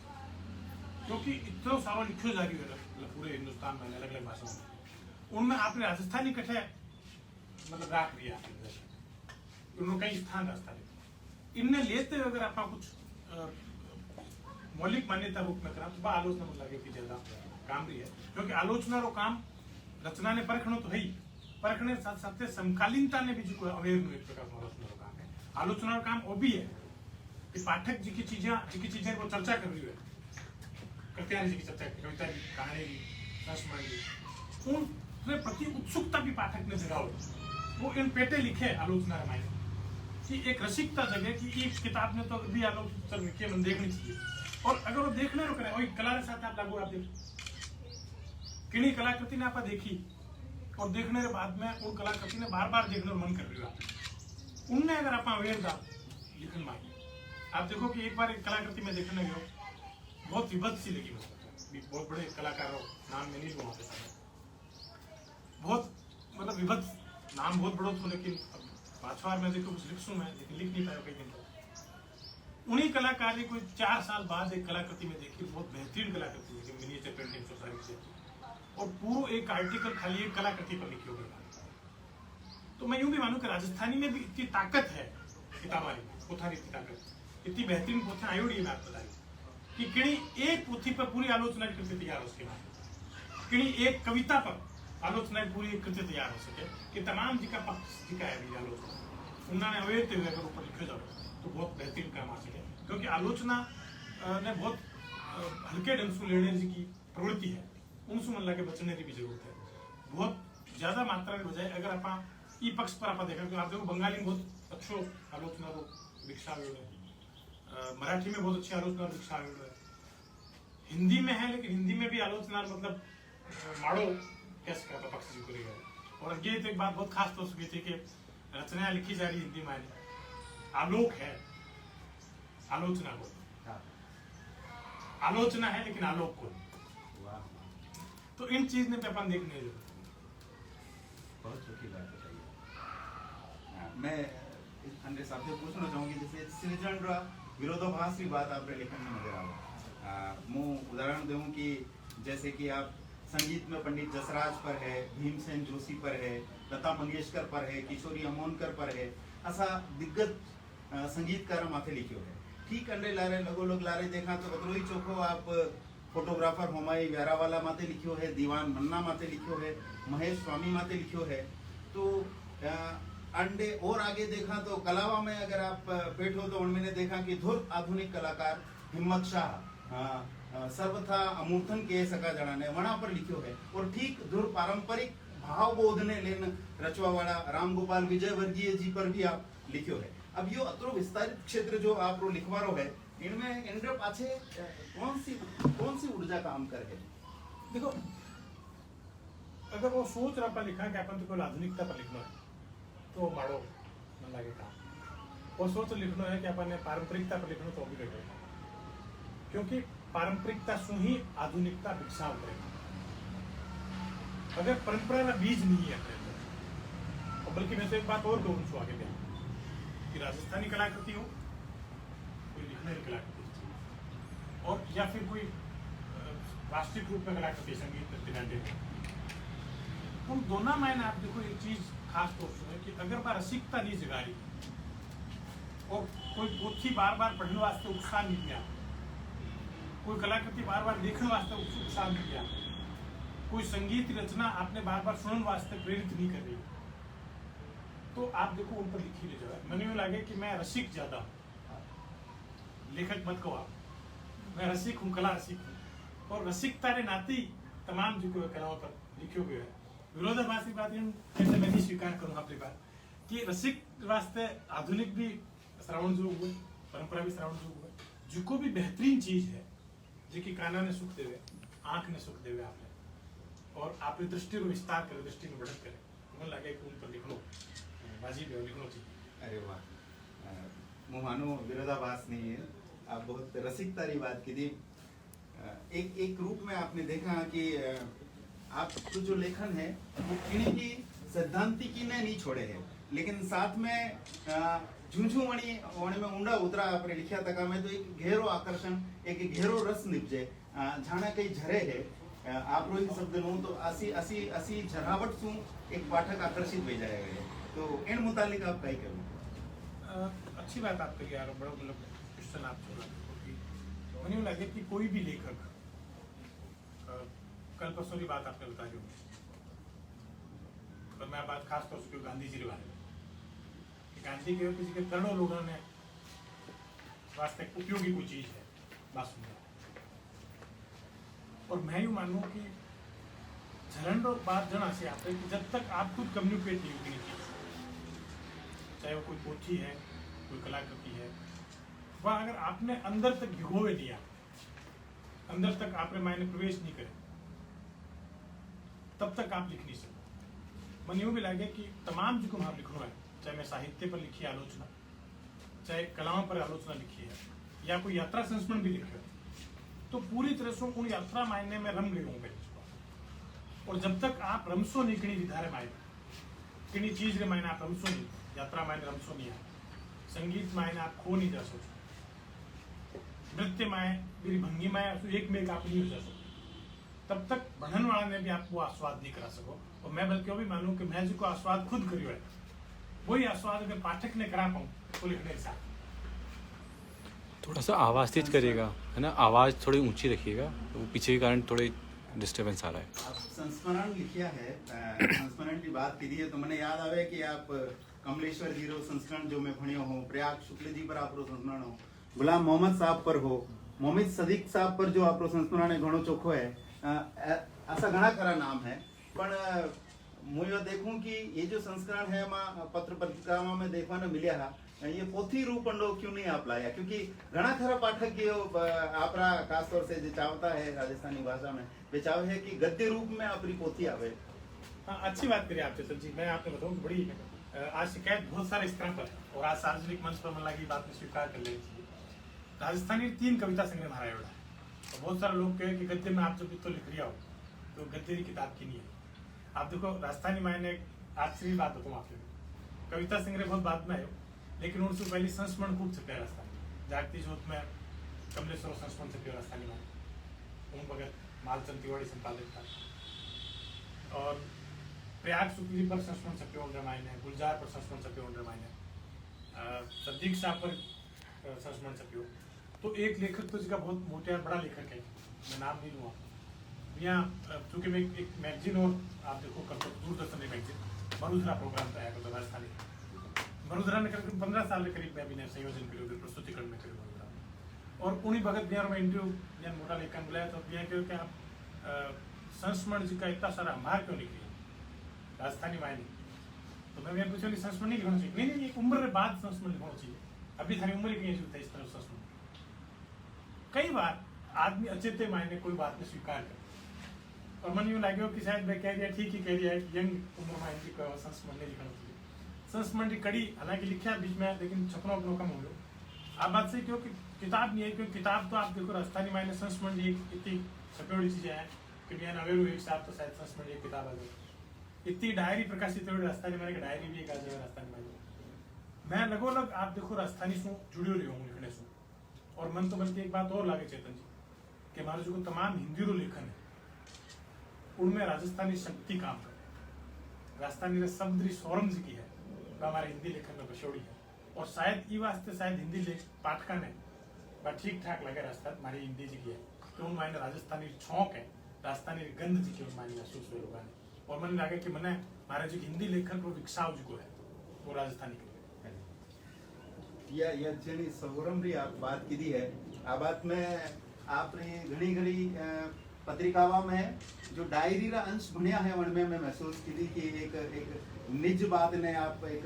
क्योंकि इतना सारा लिखो जा रही है पूरे हिंदुस्तान में अलग अलग भाषाओं में, उनमें आपने राजस्थानी कठे मतलब राख दिया उन्होंने कई स्थान राजस्थानी इनने लेते हुए अगर आप कुछ मौलिक मान्यता रूप में करा तो आलोचना में लगे कि ज्यादा काम रही है क्योंकि आलोचना रो काम रचना ने परखनो तो है ही परखने साथ साथ समकालीनता ने भी जो अवेयर नो एक प्रकार आलोचना रो काम है। आलोचना रो काम वो भी है कि पाठक जी की चीजें को चर्चा कर रही है कृत्या जी की चर्चा कविता की कहानी की संस्मरण की उनके प्रति उत्सुकता भी पाठक ने जगाओ वो इन पेटे लिखे आलोचना रामायण कि एक रसिकता जगह कि एक किताब ने तो भी आलोचना लिखी है देखनी चाहिए और अगर वो देखने रो करे वही कला के साथ आप लागू आप देखो किन्हीं कलाकृति ने आप देखी और देखने के बाद में उन कलाकृति ने बार बार देखने मन कर रही है उनने अगर आप अवेयर था लिखन मांगी आप देखो कि एक बार एक कलाकृति में देखने गए बहुत विभत्स सी लगी मुझे बहुत बड़े कलाकारों नाम में नहीं वहां पे बहुत मतलब विभत्स नाम बहुत बड़ो था लेकिन पांचवार में देखो कुछ लिखूं मैं लेकिन लिख नहीं पाया कई दिन उन्हीं कलाकार ने कोई 4 साल बाद एक कलाकृति में देखी बहुत बेहतरीन कलाकृति है मिनिएचर पेंटिंग सोसाइटी और पूरा एक आर्टिकल खाली एक कलाकृति पर लिखी होगी। तो मैं यूं भी मानूं कि राजस्थानी में भी इतनी ताकत है किताबारी पोथारी इतनी ताकत इतनी बेहतरीन पोथी आयोडी में आप बताई कि किणी एक पोथी पर पूरी आलोचना की कृति तैयार हो सके किणी एक कविता पर आलोचना की पूरी कृति तैयार हो सके कि तमाम जी का पक्ष जी का है आलोचना उन्होंने अवेयर हुए अगर ऊपर लिखे जाओ तो बहुत बेहतरीन काम आ सके क्योंकि आलोचना ने बहुत हल्के ढंग से लेने की प्रवृत्ति है उनसे मन लगे बचने की भी जरूरत है बहुत ज्यादा मात्रा के बजाय अगर आप ई पक्ष पर आप देखा तो आप देखो बंगाली में बहुत अच्छो आलोचना को विकसा है मराठी में बहुत अच्छी आलोचना विकसा है हिंदी में है लेकिन हिंदी में भी आलोचना मतलब माड़ो कैसे का पक्ष जी को रही और ये तो एक बात बहुत खास तो उसकी थी कि रचना लिखी जा रही हिंदी में आलोक है आलोचना को आलोचना है लेकिन आलोक को तो इन चीज ने अपन देखने जो बहुत चौकी बात बताइए। मैं अंडे साहब से पूछना चाहूंगी जैसे सृजन विरोधाभासी बात आपके लेखन में नजर आ मैं उदाहरण दूं कि जैसे कि आप संगीत में पंडित जसराज पर है भीमसेन जोशी पर है लता मंगेशकर पर है किशोरी अमोनकर पर है ऐसा दिग्गज संगीतकार माथे लिखियो है ठीक अंडे लारे लगो लोग लारे देखा तो बतरो ही चोखो आप फोटोग्राफर होमाई व्यारावाला माथे लिखियो है दीवान मन्ना माथे लिखियो है महेश स्वामी माथे लिखियो है तो अंडे और आगे देखा तो कलावा में अगर आप बैठो तो उनमें देखा कि धुर आधुनिक कलाकार हिम्मत शाह सर्वथा अमूर्तन के सका जड़ा ने वहां पर लिखियो है और ठीक धुर पारंपरिक भाव बोध ने लेन रचवा वाला राम गोपाल विजय वर्गीय जी पर भी आप लिखियो है। अब यो अतरो विस्तारित क्षेत्र जो आप रो लिखवारो है इनमें इनके पाछे कौन सी ऊर्जा काम कर है देखो अगर वो सोच रहा पर लिखा कि अपन तो कोई आधुनिकता पर लिखना है तो मारो मन लगेगा वो सोच लिखना है कि अपन ने पारंपरिकता पर लिखना तो भी लगेगा क्योंकि पारंपरिकता सु ही आधुनिकता विकसाव करेगा अगर परंपरा का बीज नहीं है अपने और बल्कि मैं तो एक बात और कहूँ सो आगे कि राजस्थानी कलाकृति हो कोई लिखने की कलाकृति और या फिर कोई वास्तविक रूप में कलाकृति संगीत नृत्य नाट्य उन दोनों में आप देखो एक चीज खास तौर से है कि अगर बार रसिकता नहीं जगा रही और कोई पोथी बार बार पढ़ने वास्ते उत्साह नहीं किया कोई कलाकृति बार बार देखने वास्ते उत्साह नहीं किया कोई संगीत रचना आपने बार बार सुनने वास्ते प्रेरित नहीं कर रही तो आप देखो उन पर लिखी ले जाए मैंने यूँ लगे कि मैं रसिक ज्यादा लेखक मत कहो आप मैं रसिक हूँ कला रसिक हूँ और रसिकता रे नाती तमाम जो कलाओं पर लिखियो गया है विरोधाभासी बात ऐसे मैं नहीं स्वीकार करूँ आपकी बात कि रसिक वास्ते आधुनिक भी श्रावण जो हुए परंपरा भी श्रावण जो हुए जिको भी बेहतरीन चीज है जिकी काना ने सुख देवे आंख ने सुख देवे आपने और आपने दृष्टि को विस्तार करे दृष्टि में बढ़त करे मन लगे कि उन पर लिखो बाजी भी लिखना चाहिए। अरे वाह मुहानो विरोधाभास नहीं है। आप बहुत रसिकतारी बात की थी। एक रूप में आपने देखा कि आप जो लेखन है वो किणी की सैद्धांतिकी ने नहीं छोड़े हैं, लेकिन साथ में झूझू वणी वणी में ऊंडा उतरा आपने लिखा तका में तो एक गहरो आकर्षण, एक गहरो रस निपजे जाना कई झरे है आप रोई शब्द नो तो असी असी असी झरावट सु एक पाठक आकर्षित हो जाएगा। तो इन मुतालिक आप कई करो। अच्छी बात आप कही यार, बड़ा मतलब क्वेश्चन आप छोड़ा क्योंकि मुझे लगे कि कोई भी लेखक कल परसों की बात आपने बता दी होगी, तो मैं बात खास तौर से गांधी जी के बारे में, गांधी के किसी के करोड़ों लोगों ने वास्तव उपयोगी कोई चीज है बात सुन, और मैं यूं मानूं कि झरंडो बात जना से आप कि जब तक आप खुद कम्युनिकेट नहीं होगी चीज, चाहे वो कोई पोथी है, कोई कलाकृति है, वह अगर आपने अंदर तक भिगोवे दिया, अंदर तक आपने मायने प्रवेश नहीं करे, तब तक आप लिख नहीं सकते। मन यूं भी लगे कि तमाम जो हम लिखना है, चाहे मैं साहित्य पर लिखी आलोचना, चाहे कलाओं पर आलोचना लिखी है, या कोई यात्रा संस्मरण भी लिखे, तो पूरी तरह से उन यात्रा मायने में रम गए होंगे। और जब तक आप रमसो नहीं किणी विधारे मायने किणी चीज रे मायने आप रमसो नहीं, यात्रा मायने रमसो नहीं है, संगीत मायने आप खो नहीं जा सकते, नृत्य माए मेरी भंगी माए एक में एक आप नहीं हो जा सकते, तब तक बढ़न वाला ने भी आपको आस्वाद नहीं करा सको। और मैं बल्कि वो भी मानूं कि मैं जिसको आस्वाद खुद करियो है, वही आस्वाद अगर पाठक ने करा पाऊं तो लिखने साथ थोड़ा सा आवाज़ तेज करिएगा, है ना, आवाज़ थोड़ी ऊंची रखिएगा, वो पीछे के कारण थोड़े डिस्टर्बेंस आ रहा है। आप संस्मरण लिखिया है, संस्मरण की बात की है तो मैंने याद आवे कि आप कमलेश्वर जी रो संस्मरण जो मैं भणियो हूँ, प्रयाग शुक्ल जी पर आप रो संस्मरण हो, गुलाम मोहम्मद साहब पर हो, मोहम्मद सदीक साहब पर जो आप रो संस्मरण है घणो चोखो है, ऐसा घना करा नाम है। पर मुझे देखूं कि ये जो संस्करण है पत्र पत्रिका में देखवा ने मिलिया है, ये पोथी रूप अंडो क्यों नहीं आप लाया? क्योंकि घना खरा पाठक ये आपरा खास तौर से जो चाहता है राजस्थानी भाषा में वे चाहे है कि गद्य रूप में अपनी पोथी आवे। हाँ, अच्छी बात करी आप चेतन जी। मैं आपने बताऊँ बड़ी आज शिकायत बहुत सारे इस तरह पर है, और आज सार्वजनिक मंच पर मन लगी बात में स्वीकार कर लेती। राजस्थानी 3 कविता संग्रह हमारा एवढा, और बहुत सारे लोग कहे कि गद्य में आप जब तो लिख रहा हो तो गद्य की किताब की नहीं है। आप देखो राजस्थानी मायने आश्चर्य बात बताऊँ आपसे, कविता संग्रह बहुत बाद में आयो, लेकिन उनसे पहले संस्मरण खूब छपे राजस्थानी। जागती जोत में कमलेश्वर संस्मरण छपे राजस्थानी में, ओम भगत मालचंद तिवारी संपादित था, और प्रयाग शुक्ल जी पर संस्मरण छपे उन रामायण है, गुलजार पर संस्मरण छपे उन रामायण है, सदीक साहब पर संस्मरण छपे। तो एक लेखक तो जिसका बहुत मोटा बड़ा लेखक है, मैं नाम नहीं लूँगा, यहाँ चूंकि मैं एक मैगजीन और आप देखो कल दूरदर्शन में मैगजीन मरुधरा प्रोग्राम तैयार करता राजस्थानी, मरुधरा ने करीब 15 साल के करीब मैं अभिनय संयोजन करो प्रस्तुतिकरण में करीब मरुधरा, और उन्हीं भगत बिहार में इंटरव्यू मोटा लेखन बुलाया तो यहाँ क्यों कि आप संस्मरण जी का इतना सारा हमार क्यों निकली राजस्थानी मायने, तो मैं यहाँ पूछा संस्मरण नहीं लिखना चाहिए, नहीं एक उम्र के बाद संस्मरण लिखना चाहिए, अभी थारी उम्र की जरूरत है इस तरह संस्मरण। कई बार आदमी अचेते मायने कोई बात में स्वीकार करे, और मन यूँ लगे कि शायद मैं कह दिया ठीक ही कह दिया है, यंग उम्र में इनकी संस्मरण नहीं लिखना चाहिए। संस्मरण की कड़ी हालांकि लिखा बीच में, लेकिन छपना अपनों कम हो गया। आप बात सही क्यों कि किताब नहीं है, क्योंकि किताब तो आप देखो राजस्थानी मायने संस्मरण जी इतनी छपेड़ी चीजें हैं कि बिहान अवेरू एक साथ तो शायद संस्मरण एक किताब आ जाए, इतनी डायरी प्रकाशित हो राजस्थानी मायने डायरी भी एक आ जाए राजस्थानी मायने। मैं लगोलग आप देखो राजस्थानी से जुड़ो रही हूँ लिखने से, और मन तो बल्कि एक बात और लागे चेतन जी कि हमारे जो तमाम हिंदी रो लेखन है उनमें राजस्थानी शक्ति काम करे, राजस्थानी शब्द सौरम जी की है तो हमारे हिंदी लेखन में बशोड़ी है, और शायद ये वास्ते शायद हिंदी लेख पाठका ने ठीक ठाक लगे राजस्थान हमारी हिंदी जी की है, तो उन मायने राजस्थानी छौक है, राजस्थानी गंध जी की उन मायने महसूस हुए लोगों ने, और मन लगे कि मैंने हमारे जो हिंदी लेखन को विकसाव जी को है वो राजस्थानी के या जेनी सौरम री आप बात की दी है, आ बात में आपने घनी घनी पत्रिकावा में जो डायरी रा अंश भणिया है उनमें मैं महसूस की थी कि एक निज बात ने आप एक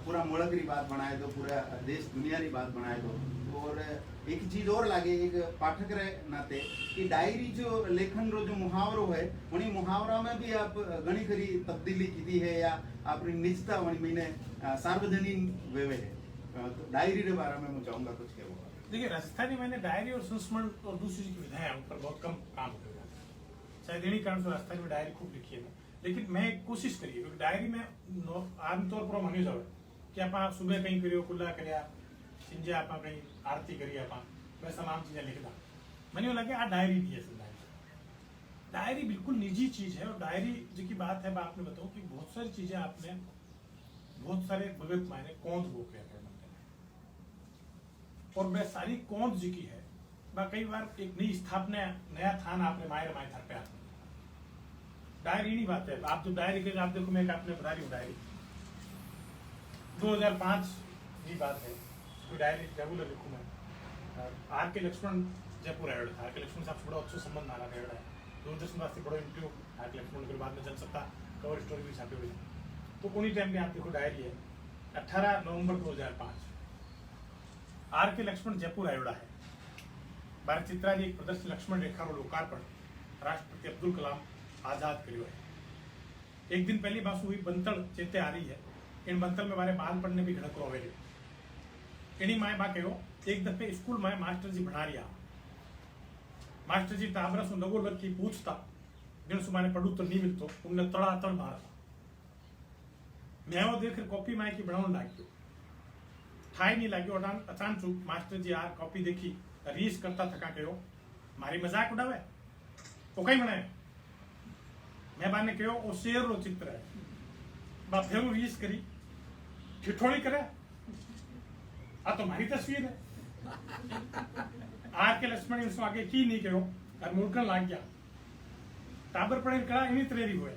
पूरा मुल्क री बात बनाए दो, पूरा देश दुनिया री बात बनाए दो। और एक चीज और लागे एक पाठक रे नाते कि डायरी जो लेखन रो जो मुहावरो है उन्हीं मुहावरा में भी आप घनी खरी तब्दीली की है, या अपनी निजता वनी महीने सार्वजनिक वेवे है। तो डायरी के बारे में मैं चाहूंगा कुछ कहो। देखिए राजस्थानी मैंने डायरी और संस्मरण और दूसरी की विधाएं उन पर बहुत कम काम किया, शायद इन्हीं कारण से राजस्थानी में डायरी खूब लिखी है। लेकिन मैं कोशिश करिए क्योंकि डायरी में आमतौर पर मानी जाए कि आप सुबह कहीं करियो कुल्ला करिया सिंजे आप कहीं आरती करिए आप वैसा तमाम चीजें लिखना मैंने लगे आ डायरी भी है। डायरी बिल्कुल निजी चीज है और डायरी जी की बात है, मैं आपने बताऊं कि बहुत सारी चीजें आपने बहुत सारे भगत मायने कौंध वो कहते हैं और मैं सारी कौंध जी की है। कई बार एक नई स्थापना नया थान आपने मायर माए घर पे आते डायरी नहीं बात है। आप जो डायरी के आप देखो मैं आपने बता रही हूँ डायरी 2005 की बात है, कोई डायरी रेगुलर लिखूँ मैं। आर के लक्ष्मण जयपुर आया था, आर के लक्ष्मण साहब से बड़ा अच्छा संबंध माना गया है। दूरदर्शन वास्ते बड़ो इंटरव्यू आर के लक्ष्मण के बाद में जनसत्ता कवर स्टोरी भी छापी हुई। तो उन्हीं टाइम में आप देखो डायरी है 18 नवंबर 2005 आर के लक्ष्मण जयपुर आयोड़ा है। भारत चित्राली एक प्रदर्शन लक्ष्मण रेखा रो लोकार्पण राष्ट्रपति अब्दुल कलाम आजाद करियो है। एक दिन पहली बात हुई बंतल चेते आ रही है, इन बंतल में हमारे बाल पढ़ने भी घड़क रोवे इन्हीं माए बा कहो एक दफे स्कूल में मास्टर जी बना रिया मास्टर जी ताबरा सु लगो लग की पूछता जिन सुमाने पढ़ू तो नहीं मिलतो उनने तड़ा तड़ मारा मैं वो देख कॉपी माए की बनाने लग गयो ठाई नहीं लगे अचानक मास्टर जी यार कॉपी देखी रीस करता थका कहो मारी मजाक उड़ावे वो कहीं बनाए मैं बाने कहो वो शेर रो चित्र है बा फेरू रीस करी ठिठोड़ी करे आ तो मारी तस्वीर है। आर के लक्ष्मण उसको आगे की नहीं कहो और मुड़कन लाग गया टाबर पड़े कड़ा इन्हीं तरह हुए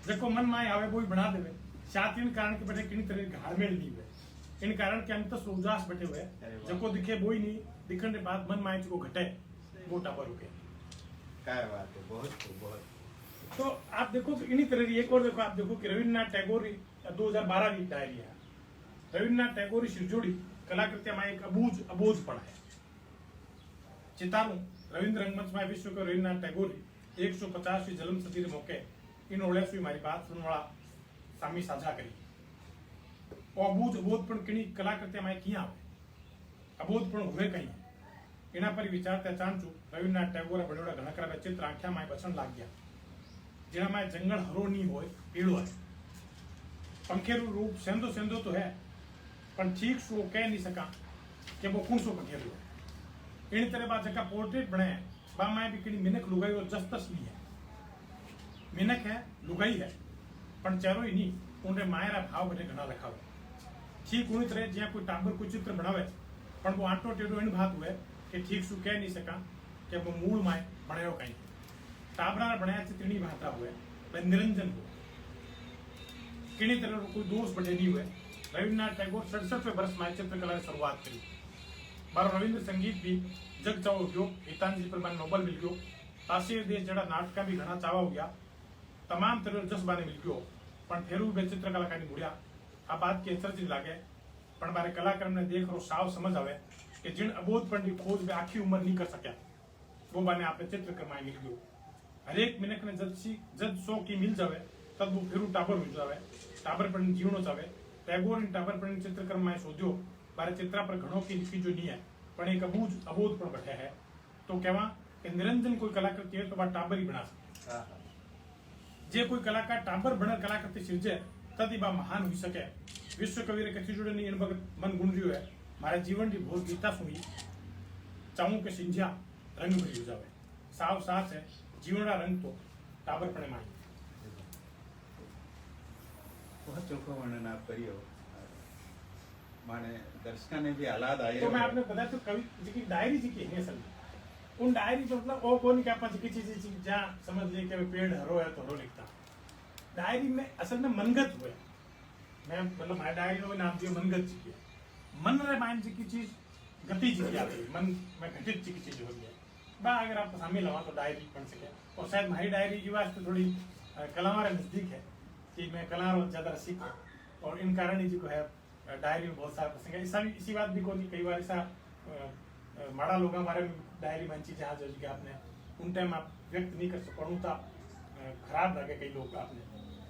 जको मन माए आवे वो बना देवे साथ इन कारण के बैठे किन्हीं तरह घाड़मेल नहीं हुए इन कारण के अंत उदास बैठे हुए जको दिखे वो ही नहीं दिखने के बाद मन माए को घटे वो टाबर रुके। क्या बात है, बहुत बहुत। तो आप देखो तो इन्हीं तरह एक और देखो आप देखो कि रविन्द्रनाथ टैगोर 2012 की डायरी है। रविन्द्रनाथ टैगोर सिरजोड़ी कलाकृति में एक अबूझ पड़ा है चितारू रविंद्र रंगमंच में विश्व के रविन्द्रनाथ टैगोर 150वीं जन्म शती के मौके इन ओढ़े मारी बात सुनने वाला सामी साझा करी अबोधपण किणी कलाकृति में किया अबोधपण हुए कहीं इना पर विचारते चांचू रविन्द्रनाथ टैगोर बड़ोड़ा घणकरा में चित्र आंख्या में बचन लाग गया जिना में जंगल हरो नहीं हो पीड़ो है पंखेरू रूप सेंदो सेंदो तो है पर ठीक सो कह नहीं सका कि वो कौन सो पंखेरू है। इन तरह बात जगह पोर्ट्रेट बने बा माए भी किणी मिनक लुगाई और जस्तस नहीं है मिनक है लुगाई है पर चेहरो ही नहीं उनरे मायरा भाव बने घना रखा हुआ ठीक उन्हीं तरह ज्यादा कोई टाबर कोई चित्र बनावे पर वो आटो टेढ़ो इन बात हुए कि ठीक सु कह नहीं सका कि वो मूल माए बनायो कहीं टाबरा बनाया चित्र नहीं भाता हुए निरंजन हो किणी तरह कोई दोष बड़े नहीं हुए। रविन्द्रनाथ टैगोर 67वें वर्ष में चित्रकला की शुरुआत करी बार रविंद्र संगीत भी जग चाहो गयो गीतांजलि पर मैंने नोबल मिल गयो तासीर देश जड़ा नाटक भी घना चावा हो गया तमाम तरह जस बाने मिल गयो पर फेरू बे चित्रकला का मुड़िया आ बात की असर जी लागे पर बारे कलाकार ने देख रो साव समझ आवे कि जिन अबोधपण की खोज में आखी उम्र नहीं कर सका वो बाने आपने चित्रकला मिल गयो हर एक मिनट ने जद सो की मिल जावे तब वो फिर टाबर मिल जावे टाबर पर जीवनो चावे टैगोर इन टाबर पर चित्रकर्म में शोध्यो बारे चित्रा पर घणों की लिपि जो नहीं है पर एक अबोध पर बैठे है तो कहवा कि निरंजन कोई कलाकृति है तो वह टाबर ही बना सके जे कोई कलाकार टाबर बने कलाकृति सिरजे तद बा महान हुई सके। विश्व कवि कथी जुड़े नहीं इन भगत मन गुण रही है मारे जीवन की भोज गीता सुनी चाहूं के सिंझा रंग भरी हो जावे साव सास है जीवन का रंग तो टाबर पड़े माई बहुत चोखो वर्णन आप करियो माने दर्शका ने भी आलाद आए तो मैं आपने बताया तो कवि जी की डायरी जी की है असल में उन डायरी तो मतलब वो कौन क्या पास किसी चीज जहाँ समझ ले कि पेड़ हरो है तो हरो लिखता डायरी में असल में मनगत हुए मैं मतलब हमारे डायरी में नाम दिया मनगत जी की मन रे माइंड जी की चीज गति जी की आती है मन में घटित जी की चीज हो गई है बा अगर आप शामिल हुआ तो डायरी बन सके और शायद हमारी डायरी की वास्ते थोड़ी कला हमारे नजदीक है कि मैं कला ज्यादा रसिक हूँ और इन कारण ही जी को है डायरी में बहुत सारा प्रसंग है ऐसा भी इसी बात भी को कई बार ऐसा माड़ा लोग हमारे डायरी में चीज जहाँ जो कि आपने उन टाइम आप व्यक्त नहीं कर सकूँ तो खराब लगे कई लोग आपने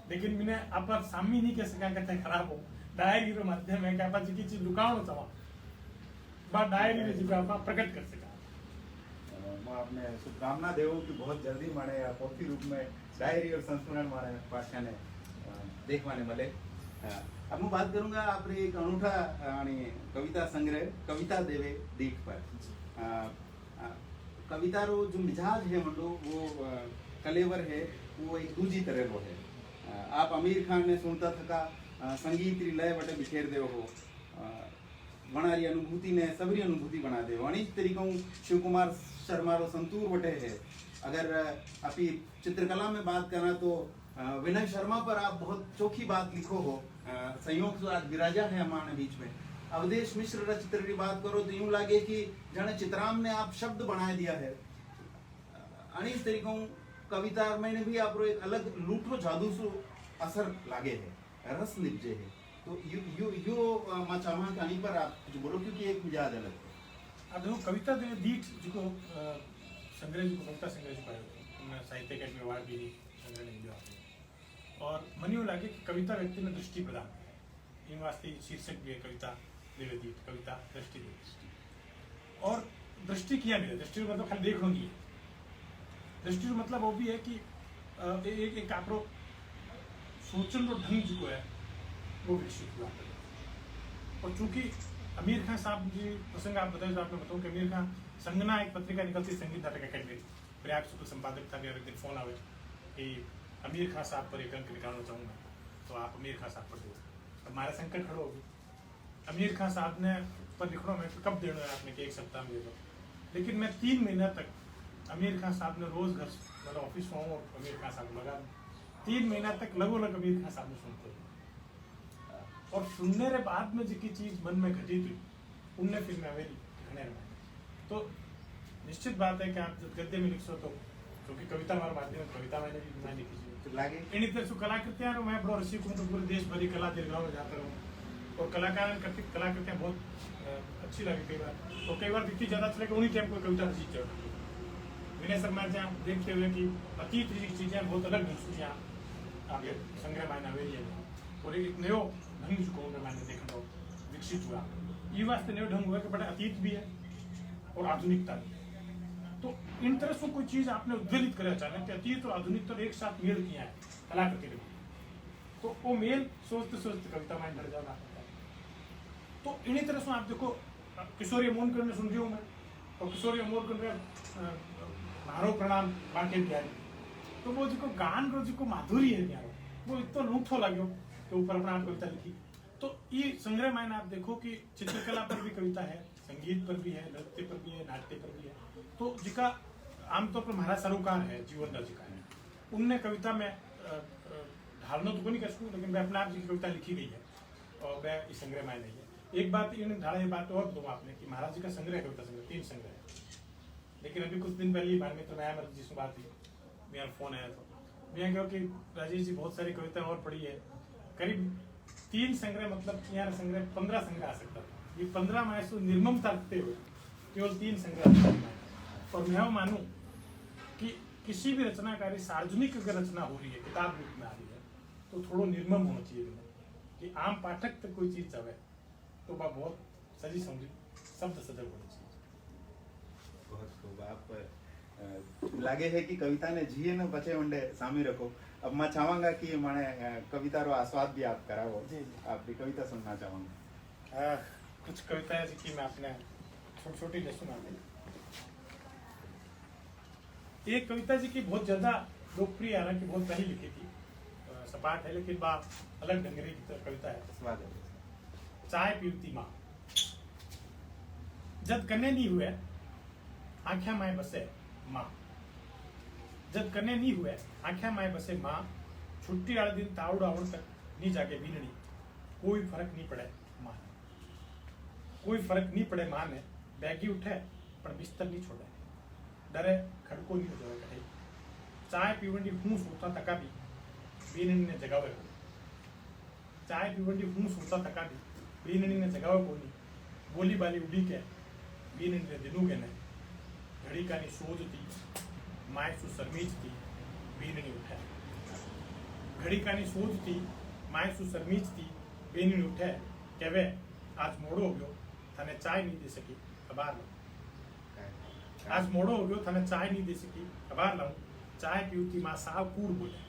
लेकिन मैंने आप सामने नहीं कह सका कहते खराब हो डायरी माध्यम है कि आप जी लुकावण चवा डायरी प्रकट कर सका मैं आपने शुभकामना देव कि बहुत जल्दी माने पोथी रूप में डायरी और संस्मरण माने पाठ्या ने देखने मिले। अब मैं बात करूंगा आपने एक अनूठा कविता संग्रह कविता देवे दीख पर। कविता रो जो मिजाज है मंडो वो कलेवर है, वो एक दूजी तरह रो है। आप आमिर खान ने सुनता थका संगीत री लय बटे बिखेर देव हो, वणारी अनुभूति ने सबरी अनुभूति बना दे। अनेक तरीकों शिव कुमार शर्मा रो संतूर बटे है। अगर अभी चित्रकला में बात करना तो विनय शर्मा पर आप बहुत चोखी बात लिखो हो। संयोग से आज विराजा है हमारे बीच में। अवधेश मिश्र रा चित्र की बात करो तो यूं लगे कि जाने चित्राम ने आप शब्द बना दिया है। अनेक तरीकों कविता में भी आप एक अलग लूटो जादू सो असर लागे है, रस निपजे है। तो यो मैं चाहूँगा कहानी पर आप जो बोलो क्योंकि एक मिजाज अलग है। अब देखो कविता देवे दीठ जो संग्रह जो कविता संग्रह जो पायो साहित्य अकादमी अवार्ड भी संग्रह ने लिया और मन यूँ लगे कि कविता व्यक्ति ने दृष्टि प्रदान करे। इन वास्ते शीर्षक भी है कविता देवे दीठ, कविता दृष्टि देवे। और दृष्टि किया मिले, दृष्टि मतलब खाली देख नहीं है, दृष्टि मतलब वो भी है कि एक आपरो सोचन रो ढंग जो है वो विकसित हुआ। और चूंकि आमिर खान साहब जी प्रसंग आप बताए तो आपने बताऊँ कि आमिर खान संगना एक पत्रिका निकलती संगीत नाटक अकेडमी प्रयाग शुक्ल संपादक था। मेरा एक दिन फोन आवे कि आमिर खान साहब पर एक अंक निकालना चाहूँगा तो आप आमिर खान साहब पर दो। अब हमारा संकट खड़ो होगी, आमिर खान साहब ने पर लिखना मैं कब देना है आपने कि एक सप्ताह में दे दो। लेकिन मैं 3 महीना तक आमिर खान साहब ने रोज घर मतलब ऑफिस में हूँ और आमिर खान साहब लगा 3 महीना तक लगोलग आमिर खान साहब ने सुनते और सुनने के बाद में जिकी चीज मन में घटी थी उनने फिर मैं मेरी घने तो निश्चित बात है कि आप जब गद्य में लिखो तो क्योंकि कविता हमारे माध्यम कविता मैंने भी मैं लिखी थी इन तरह से कलाकृतियां मैं बड़ा रसिक हूँ तो पूरे देश भरी कला दीर्घाओं में जाता रहूँ और कलाकृतियां बहुत अच्छी लगी कई बार। तो कई बार जितनी ज्यादा अच्छी लगी उन्हीं टाइम कोई कविता रचित है। विनय शर्मा जी आप देखते हुए कि अतीत की चीजें बहुत अलग ढंग से यहाँ आगे संग्रह मायने आवेली है और एक नयो ढंग जो मैंने देखा तो विकसित हुआ। ये वास्ते नयो ढंग हुआ कि बड़ा अतीत भी है और आधुनिकता भी है। तो इन तरह से कोई चीज आपने उद्वेलित करे अचानक कि अतीत और आधुनिकता एक साथ मेल किया है कलाकृति में, तो वो मेल सोचते सोचते कविता में ढल जाना। तो इन्हीं तरह से आप देखो किशोरी अमोनकर ने सुन रही हूँ मैं और किशोरी अमोनकर मारो प्रणाम बांटे प्यारी तो वो जो गान रो जो माधुरी है प्यारो वो इतना लूठो लगे तो ऊपर अपना कविता लिखी। तो ये संग्रह मायने आप देखो कि चित्रकला पर भी कविता है, संगीत पर भी है, नृत्य पर भी है, नाट्य पर भी है। तो जिका आमतौर पर महाराज सरोकार है जीवन जिका है उनने कविता में ढालना तो नहीं कर सकूँ लेकिन मैं अपने आप जी की कविता लिखी गई है और मैं इस संग्रह मायने है। एक बात इन ढाला ये बात और दूँ आपने कि महाराज जी का संग्रह कविता संग्रह 3 संग्रह है। लेकिन अभी कुछ दिन पहले बारे में तो मैं मतलब जिसमें बात हुई मेरा फोन आया तो मैं कहा कि राजेश जी बहुत सारी कविताएं और पढ़ी है, करीब 3 संग्रह मतलब यहाँ संग्रह 15 संग्रह आ सकता था। ये 15 में से निर्ममता रखते हुए केवल 3 संग्रह। और मैं मानूं कि किसी भी रचनाकारी सार्वजनिक अगर रचना हो रही है किताब रूप में आ रही है तो थोड़ा निर्मम होना चाहिए कि आम पाठक तक कोई चीज जावे तो वह बहुत सजी समझी शब्द सजग होना चाहिए। बहुत खूब। आप लागे है कि कविता ने जिए न बचे वंडे सामी रखो। अब मैं चाहूंगा कि माने कविता रो आस्वाद भी आप कराओ। आपकी कविता सुनना चाहूंगा। कुछ कविताएं जी मैं आपने छोटी छोटी ले सुना दी। एक कविता जी की बहुत ज्यादा लोकप्रिय हालांकि बहुत पहले लिखी थी सपाट है लेकिन बात अलग ढंगरी की कविता है। चाय पीवती माँ जद कन्ने नहीं हुए आख्या माए बसे माँ, जद कन्ने नहीं हुए आख्या माए बसे माँ, छुट्टी वाले दिन तावड़ आवड़ तक नहीं जाके बीननी, कोई फर्क नहीं पड़े माँ ने, कोई फर्क नहीं पड़े माँ ने, बैगी उठे पर बिस्तर नहीं छोड़े, डरे खड़को नहीं हो जाए। चाय पीवंडी हूँ सोता तका भी बीननी ने जगावे, चाय पीवंडी हूँ सोता तका भी बीननी ने जगावे कोनी, बोली बाली उड़ी के बीननी ने दिनू के ने, घड़ी का नी सोच थी माय सु शर्मीज थी बीननी उठे, घड़ी का नी सोच थी माय सु शर्मीज थी બેની ઉઠે કે હવે આજ મોડો हो ગયો તને ચાય નહીં દે શકી આભાર લઉં આજ મોડો हो ગયો તને ચાય નહીં દે શકી આભાર લઉં ચાય પીવતી માં સાવ કૂડ બોલે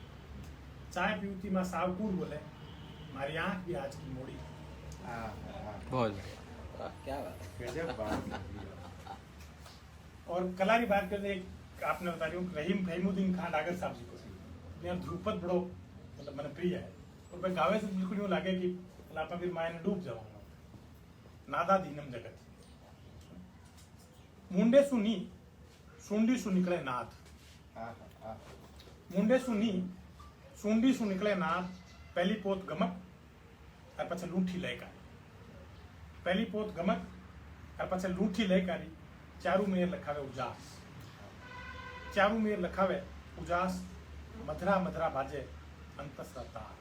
ચાય પીવતી માં સાવ કૂડ બોલે મારી આંખ भी आज की मोड़ी बहुत क्या बात है। गजब बात है। और कला की बात करते एक आपने बता रही हूँ रहीम फहीमुद्दीन खान डागर साहब जी को मेरा ध्रुपद बड़ो मतलब मैंने प्रिय है और मैं गावे से बिल्कुल यूँ लगे कि लापा फिर मायने डूब जाऊंगा नादा दीनम जगत मुंडे सुनी सुंडी सु निकले नाथ मुंडे सुनी सुंडी सु निकले नाथ पहली पोत गमक और पछे लूठी लेकर पहली पोत गमक और पछे लूठी लेकर चारू मेर लखावे उजास चारू मेर लखावे उजास मधरा मधरा बाजे अंतसरा तार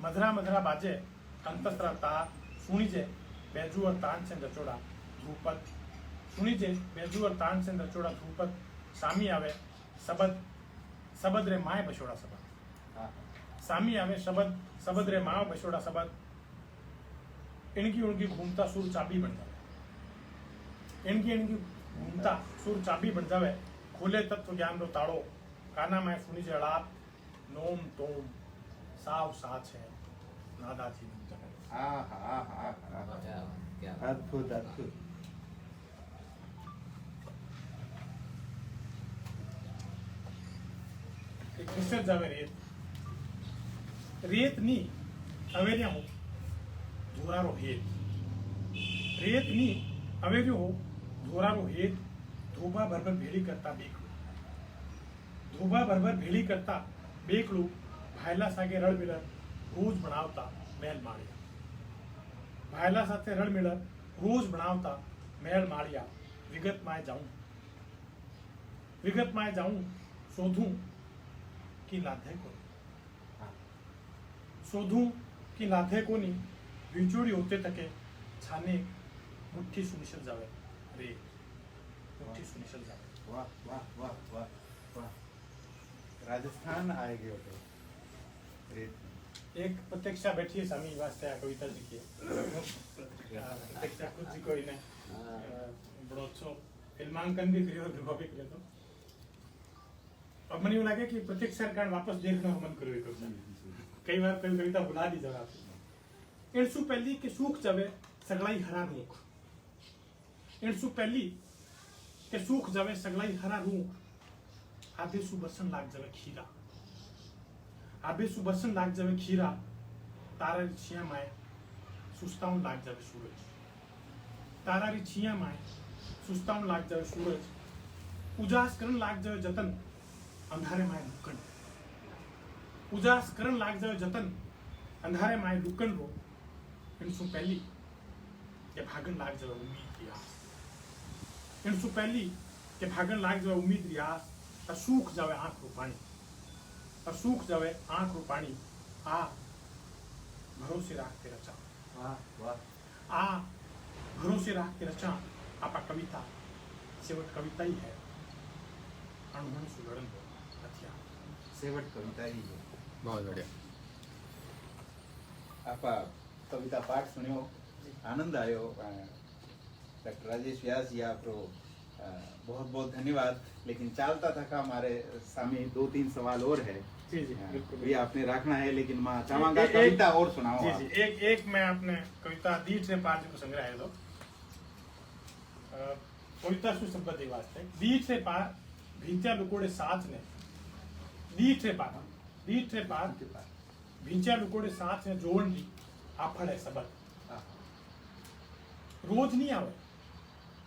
मधरा मधरा बाजे अंतसरा तार सुनीजे बेजू और तान से रचोड़ा ध्रुपद सुनीजे बेजू और तान से रचोड़ा ध्रुपद सामी आवे सबद सबद रे माए बछोड़ा सबद सामी आवे सबद सबद रे माओ बछोड़ा सबद इनकी उनकी घूमता सुर चाबी बन जावे इनकी इनकी घूमता सुर चाबी बन जावे खुले तत्व ज्ञान रो ताड़ो काना में सुनी जे अड़ाप नोम तोम साव साच है नादा जी क्या अद्भुत अद्भुत। एक निश्चित जावे रेत नी अवेर्या हो धोरारो हेत रेत नी अवेर्यो हो धोरारो हेत धोबा भरभर भेड़ी करता बेकलू धोबा भरभर भेड़ी करता बेकलू भायला सागे रळ मिलर रोज बनावता मेल माळिया भायला साथे रळ मिलर रोज बनावता मेल माळिया विगत माए जाऊं शोधूं की लाधे को शोधूं की लाधे कोनी विचोड़ी होते तके छाने मुट्ठी सुनिशल जावे रे मुट्ठी सुनिशल जावे वाह वाह वाह वाह वाह। राजस्थान आए गए तो रेत में। एक प्रत्यक्षा बैठी है स्वामी वास्ते आ कविता जी की प्रत्यक्षा खुद जी को इन्हें बड़ो अच्छो फिल्मांकन भी करियो और भी करियो तो अब मन यूँ लगे कि प्रत्यक्षा कारण वापस देखना मन करो एक कई बार कोई कविता बुला दी जगह पे इनसु पहली के सूख जावे सगलाई हरा रूख इनसु पहली के सूख जावे सगलाई हरा रूख आधे सुबरसन लाग जावे खीरा आबे सुबरसन लाग जावे खीरा तारा रिछिया माए सुस्ताऊं लाग जावे सूरज तारा रिछिया माए सुस्ताऊं लाग जावे सूरज उजास करन लाग जावे जतन अंधारे माए लुकन उजास करन लाग जावे जतन अंधारे माए लुकन रो इनसु पहली के भागन लाग जावे उम्मीद की आस इनसु पहली के भागन लाग जावे उम्मीद की आस और सूख जावे आंख रो पानी और सूख जावे आंख रो पानी आ भरोसे राख के रचा वाह वाह। आ भरोसे राख के रचा आपा कविता सेवट कविता ही है अणुहण सुगड़न हथियार सेवट कविता ही है। बहुत बढ़िया। आप कविता पाठ सुनियो आनंद आयो। डॉक्टर राजेश व्यास जी आपको बहुत बहुत धन्यवाद। लेकिन चालता था हमारे सामने 2-3 सवाल और है जी जी बिल्कुल ये आपने रखना है लेकिन मैं चाहूंगा एक- कविता और सुनाओ जी आप। जी एक मैं अपने कविता दीठ से पार जी को संग्रह है तो कविता सु शब्द एक वास्ते दीठ से पार भींचा लुकोड़े साथ ने दीठ से पार भींचा लुकोड़े साथ ने जोड़ ली आफड़ है सबद रोज नहीं आवे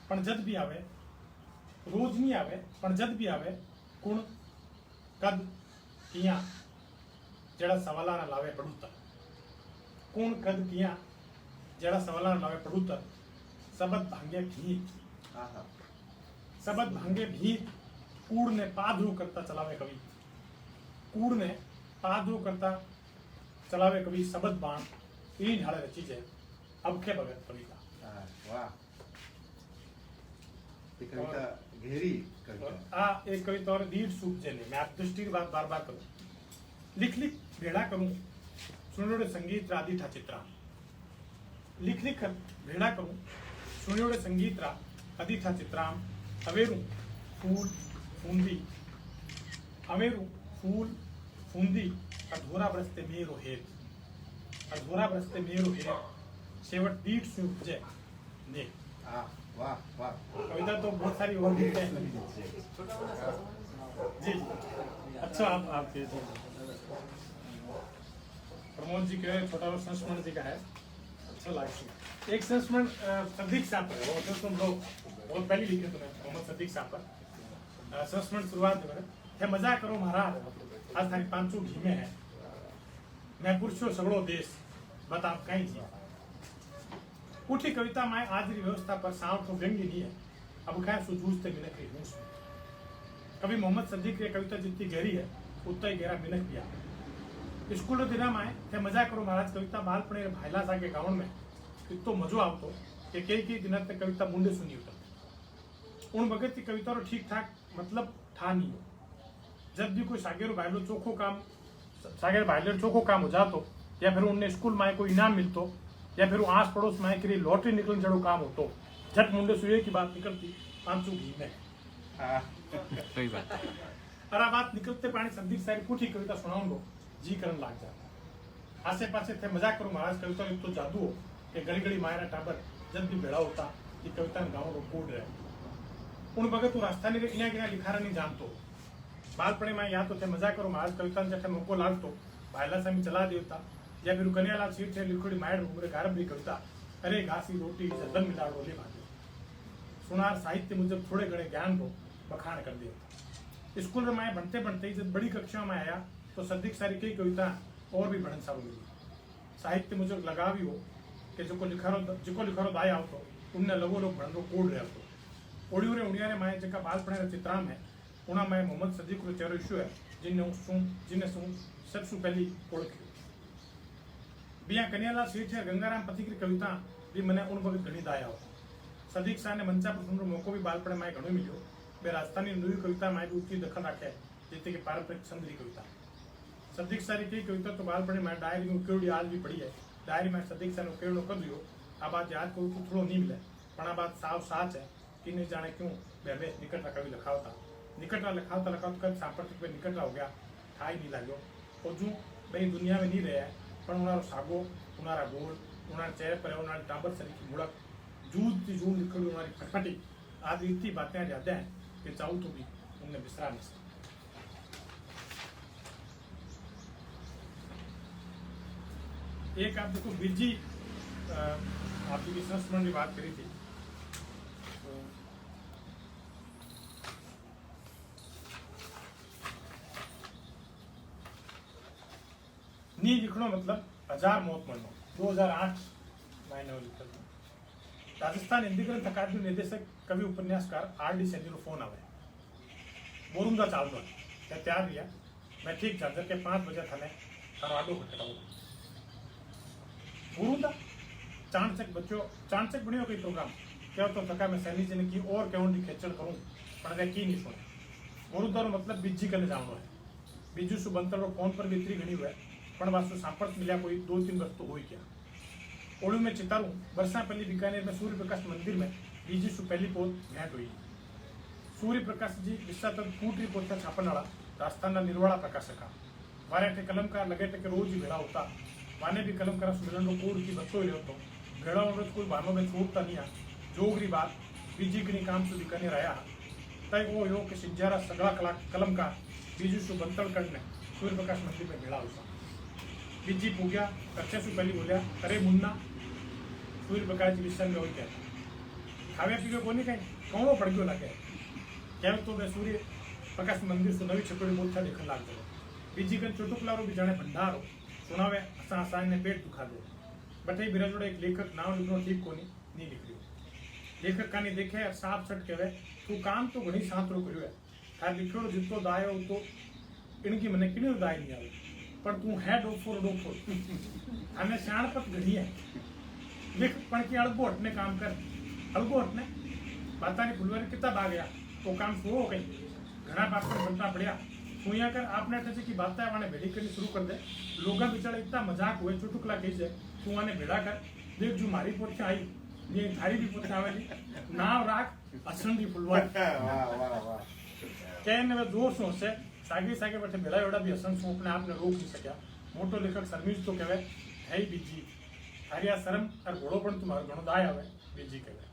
पण जद भी आवे रोज नहीं आवे पण जद भी आवे कुण कद किया जड़ा सवाला ना लावे पड़ूता कौन कद किया जड़ा सवाला ना लावे पड़ूता सबद भांगे भीत सबद भांगे भीत कूड़ ने पाधरू करता चलावे कवि कूड़ ने पाधरू करता चलावे कवि सबद बाण ई ढाले रची है अब के भगत कविता वाह। ये कविता गहरी और कविता। आ एक कविता और दीठ सूख जेने मैं आप दृष्टि की बात बार बार करूं लिख लिख भेड़ा करूं सुनियोड़े संगीत रा अधीठा चित्रा लिख लिख भेड़ा करूं सुनियोड़े संगीत रा अधीठा चित्राम अवेरू फूल फूंदी अवेरू फूल फूंदी अधूरा बरसते मेरो हेत अधूरा बरसते मेरो हेत शेवट दीठ से उपजे ने वाह वाह कविता तो बहुत सारी और भी है जी अच्छा आपके जी प्रमोद जी के छोटा सा संस्मरण जी का है अच्छा लाइक एक संस्मरण सदीक साहब है वो तो तुम लोग बहुत पहले लिखे तुमने मोहम्मद सदीक साहब पर संस्मरण शुरुआत में है मजा करो महाराज आज थारी 500 घी में है मैं पुरुषो सगड़ो देश बता कहीं जी उठी कविता में आज की व्यवस्था पर साव तो व्यंग्य नहीं है अब क्या सुजूझते मिनक रही हूँ कभी मोहम्मद सदीक की कविता जितनी गहरी है उतना ही गहरा मिनक भी आ स्कूल दिना में थे मजा करो महाराज कविता बालपणे भाईला सागे गाँव में इतो मजो आवतो कि कई दिन तक कविता मुंडे सुनी उतर उन भगत की कविता ठीक ठाक मतलब था नहीं जब भी कोई सागेरो भाईलो चोखो काम सागेर भाईलो चोखो काम हो जातो या फिर उन्हें स्कूल में कोई इनाम मिलतो या फिर आस पड़ोस में के लॉटरी निकलने जड़ो काम होतो झट मुंडे सुए की बात निकलती 500 घी में सही बात है। और आ बात निकलते पानी संदीप साहब कुछ कविता सुनाऊंगो जी करन लाग जाता आसे पासे थे मजाक करो महाराज कविता में तो जादू हो कि गली गली मायरा टाबर जब भी भेड़ा होता ये कविता गाँव रो कोड रहे उन भगत राजस्थानी रे इना गिना लिखारा नहीं जानतो बालपणे में या तो थे मजाक करो महाराज कविता जठे मौको लागतो भाईला सामी चला देवता या फिर कन्यालाल सीट थे लिखोड़ी मायर उमरे गारब भी कविता अरे घासी रोटी जदन मिलाड़ो ले भागे सुनार साहित्य मुझे थोड़े घणे ज्ञान को बखान कर दिया स्कूल में मैं बनते बनते जब बड़ी कक्षा में आया तो सदीक सारी कई कविता और भी बढ़न सारू मिली साहित्य मुझे लगा भी हो कि जिको लिखारो दाय आवतो उनने लगो लोग भणनो कोड रहे तो ओडियो रे उड़िया रे माए जका बालपणे रे चित्राम है उना में मोहम्मद सदीक रो चेहरो इशू है जिन्ने सु सबसे पहली ओळख्यो बिया कन्यालाल सेठ है गंगाराम पति की कविता भी मैंने उन वक्त घनी दाया हो सदीक शाह ने मंचा पर सुनने मौको भी बालपणे में घणो मिलो बे राजस्थानी नवी कविता में भी उतनी दखल रखे जैसे कि पारंपरिक संदरी कविता सदीक शाह की कविता तो बालपणे में डायरी में उकेड़ी आज भी पड़ी है डायरी में सदीक शाह ने उकेड़ो कर दियो आ बात याद करूँ तो थोड़ा नहीं मिले पर आ बात साफ साच है कि नहीं जाने क्यों मैं निकटरा कवि लिखावता निकटरा लिखावता लिखावता कभी सांप्रतिक में निकटरा हो गया था ही नहीं लागो और जो भाई दुनिया में नहीं रहे પણ ઉનારો સાગો ઉનારા ગોળ ઉનારા ચહેરે પર ઉનારી ટાબર સરીકી મુળક જૂજ જૂન નીકળી ઉનારી ફટફટી આ રીતની બાतें याद हैं कि चाहूँ तो भी उन्हें बिसरा नहीं सकता एक आप देखो बिरजी आपकी संस्मरण की बात करी थी नी लिखनो मतलब 1000 मौत मरनो 2008 महीने लिखा राजस्थान हिंदी ग्रंथ अकादमी निर्देशक कवि उपन्यासकार R.D. सैनी रो फोन आवे बोरुंदा चाल दो क्या तैयार रिया मैं ठीक झांझर के 5 बजे थाने आडो खटकाऊ बोरुंदा चाणचक बच्चों चाणचक बनियो कोई प्रोग्राम क्या तो थका मैं सैनी जी ने की और क्यों दी खेचड़ करूं पर मैं की नहीं सुने बोरुंदा रो मतलब बिज्जी करने जानो है बिजू सुबंतर रो फोन पर भी इतनी घनी हुआ पण वास्तु संपर्क मिला कोई 2-3 वर्ष तो हो ही गया ओडू में चितारू वर्षा पहले बीकानेर में सूर्य प्रकाश मंदिर में बीजी सु पहली पोत भेंट हुई सूर्य प्रकाश जी विस्सा तक फूटरी पोता छापन वाला राजस्थान निर्वाड़ा प्रकाशक वारे टे कलमकार लगे टे रोज ही भेड़ा होता वाने भी कलमकार सुमिलन रो कोड की बच्चों ही होतो भेड़ा और कोई बानो में छोड़ता नहीं आ जोगरी बात बीजी गनी काम सु बीकानेर आया तय वो यो के सिंजारा सगड़ा कलमकार बीजू सु बंतल करने सूर्य प्रकाश मंदिर में भेड़ा होता बीजी पूजा कच्चे से पहले बोलिया अरे मुन्ना सूर्य प्रकाश जी विषय में हो क्या खावे पीवे को नहीं कहीं कौनो पड़ गयो लगे क्या तो मैं सूर्य प्रकाश मंदिर से नवी छपड़ी बोलता देखने लाग गयो बीजी कन चुटुकलारो भी जाने भंडारो सुनावे असा असा ने पेट दुखा दे बटे बिरा जोड़े एक लेखक नाम लिखनो ठीक कोनी नहीं लिख लियो लेखक कानी देखे और साफ सट कहवे तू काम तो घणी सांतरो कर्यो है था लिखो जितो दायो तो इनकी मने किने दाय नहीं आवे पर तू है डोफोर हमें शाणपत घड़ी है लिख पण की अड़गोट ने काम कर अड़गोट ने बाता ने फुलवारी कितना आ गया तो काम शुरू हो गई घना पापड़ बनता पड़िया હું અહીંયા કર આપને ठचे की बात है वाने भेड़ी करनी शुरू कर दे लोगा बेचारा इतना मजाक हुए चुटुकला कही जाए तू आने भेड़ा कर देख जो मारी पोथे आई ये थारी भी पोथे आवेली नाव राख असंडी फुलवा कहने वे जोर सो से सागे सागे बैठे भेड़ा एवड़ा भी हसन सो अपने आप ने रोक नहीं सकिया मोटो लेखक शर्मिज तो कहे है बीजी थारी आ शर्म और घोड़ो पण तुम्हारो घणो दाय आवे बीजी कहे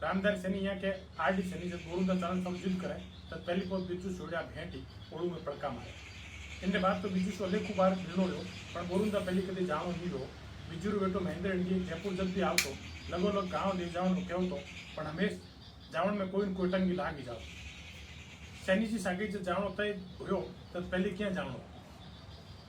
रामदार सैनी यहाँ के आरडी सैनी जब बोरुंदा चालन सब जिद करे तो पहली पोत बीजू छोड़ा भेंटी ओड़ू में पड़का मारे इनके बाद तो बीजू सो लेखू बार मिलनो लो पर बोरुंदा पहली कदी जानो नहीं लो बीजू बेटो महेंद्र इंडी जयपुर जल्दी आवतो लगोलग गांव दे जावन नु कहतो पण हमेश जावन में कोई न कोई टंगी लागी जाओ सैनी जी सागे जो जावणो तय होयो तो पहले क्या जावणो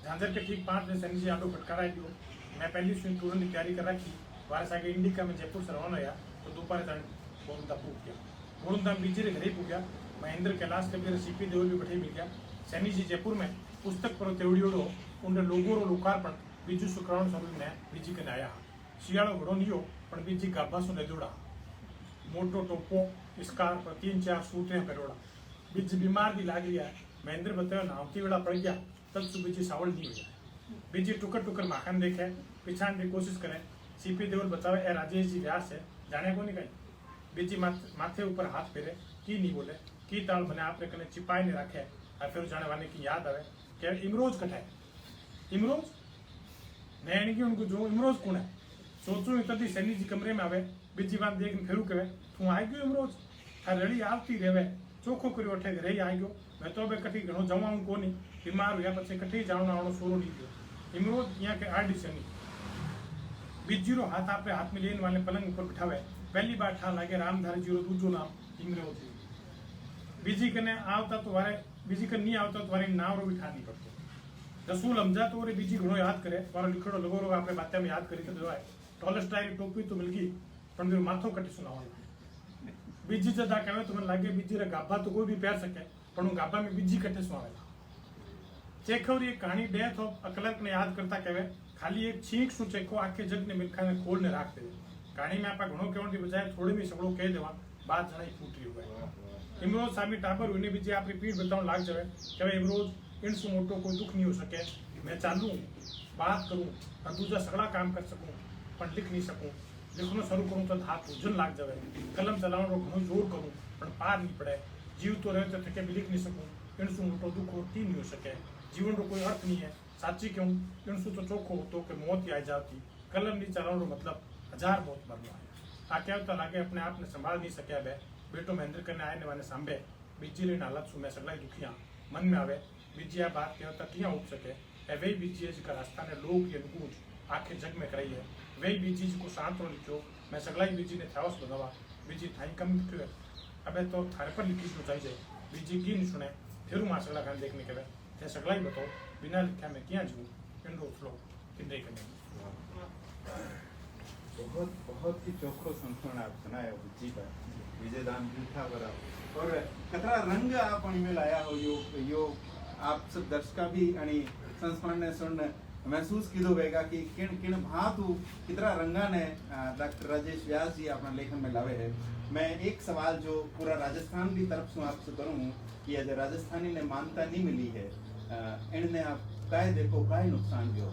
झांझर के ठीक 5 दिन सैनी जी आडो फटकारा दियो मैं पहली स्विंग टूर की तैयारी कर रखी वारे सागे इंडिका में जयपुर से रवाना या तो दोपहर तक बोरुंदा पूछ गया बोरुंदा बीजे रे घरे पूछ गया महेंद्र कैलाश के मेरे सीपी देवल भी बैठे मिल गया सैनी जी जयपुर में पुस्तक पर तेवड़ियोड़ो उन लोगों रो लोकार्पण बीजू शुक्राणु स्वरूप ने बीजी के आया शियाळो घड़ो नियो पण बीजी गाभा सु ने जोड़ा मोटो टोपो स्कार पर 3-4 सूटे करोड़ा बीज बीमार भी लाग लिया महेंद्र बताया नावती वेला पड़ गया तब सु बीजी सावल नहीं हो जाए बीजी टुकर टुकर माखन देखे पिछाण की कोशिश करे सीपी देवल बतावे ए राजेश जी व्यास है जाने को नहीं कहीं बीजी माथे ऊपर हाथ फेरे की नहीं बोले की ताल बने आपने कने चिपाई नहीं रखे और फिर जाने वाले की याद आवे कि इमरोज कटाए इमरोज नैन की उनको जो इमरोज कौन है सोचू तभी सैनी जी कमरे में आवे बीजी बात देख फिर कहे तू आई गयो इमरोज था रड़ी आवती रेवे चोखो करी उठे रही आई गयो मैं तो बे कठी घणो जमाऊं कोनी बीमार हुआ पछे कठी जावनो आवनो सोरो नहीं गयो इमरोज यहाँ के आरडी सैनी बीजी रो हाथ आपे हाथ में लेने वाले पलंग ऊपर बिठावे पहली बार ठा लागे रामधारी जी रो दूजो नाम इमरोज बीजी कने आवता तो वारे बीजी कने नहीं आवता तो वारे नाम रो बिठा नहीं पड़तो रसूल हमजा तो रे बीजी घणो याद करे वारो लिखड़ो लगो रो आपने बातें में याद करी तो जोए टॉलस्टॉय की टोपी तो मिल गई पण मेरे माथो कटी सुनावला बीजी जदा कहे तो मन लागे बीजी रे गाभा तो कोई भी पहर सके पण गाभा में बीजी कटे सुनावेला चेखवरी एक कहानी डेथ ऑफ अकलंक ने याद करता कहे खाली एक छींक सु चेको आखे जग ने मिलखा ने खोल ने राख दे कहानी में आपा घणो कहण की बजाय थोड़ी भी सगळो कह देवा बात जणाई फूटी हुए इमरोज सामी टाबर हुई ने बीजी आपरी पीठ बताऊं लाग जावे कहे इमरोज इन सु मोटो कोई दुख नहीं हो सके मैं चालू बात करूं और दूसरा सगळा काम कर सकूं पण लिख नहीं सकूं लिखनो शुरू करूं तो हाथ उजन लाग जावे कलम चलावनो घणो जोर करूं पण पार नहीं पड़े जीव तो रहे तो थके भी लिख नहीं सकूं इन सु मोटो दुख होती नहीं हो सके जीवन रो कोई अर्थ नहीं है साची क्यों इन सु तो चोखो तो के मौत ही आ जाती कलम नहीं चलावनो मतलब 1000 मौत मरना है आ कहता लागे अपने आप ने संभाल नहीं सके बे बेटो महेंद्र करने आने वाले सांभे बीजी रे हालत सु मैं सगला दुखिया मन में आवे बीजी आ बात कहता किया उठ सके ए वे बीजी जिका रास्ता ने लोग ये गूंज आखे जग में कराई है वे बीजी को शांत रो लिखो मैं सगला बीजी ने थावस बनावा बीजी थाई कम लिखो अबे तो थारे पर लिखी तो चाहिए बीजी की नहीं सुने फिर मां सगला खान देखने के थे सगला ही बताओ बिना लिखा मैं क्या जीऊं इन रो फ्लो किंदे करने बहुत बहुत ही चोखो संस्मरण आप सुनाया बुच्ची का विजयदान जूठा बरा और कतरा रंग आप में लाया हो यो आप सब दर्शका भी आणि संस्मरण ने सुन महसूस कीधो वेगा कि किन भांतु कितना रंगा ने डॉक्टर राजेश व्यास जी अपना लेखन में लावे है मैं एक सवाल जो पूरा राजस्थान की तरफ से आपसे करूँ कि अगर राजस्थानी ने मान्यता नहीं मिली है इनने आप काय देखो काय नुकसान जो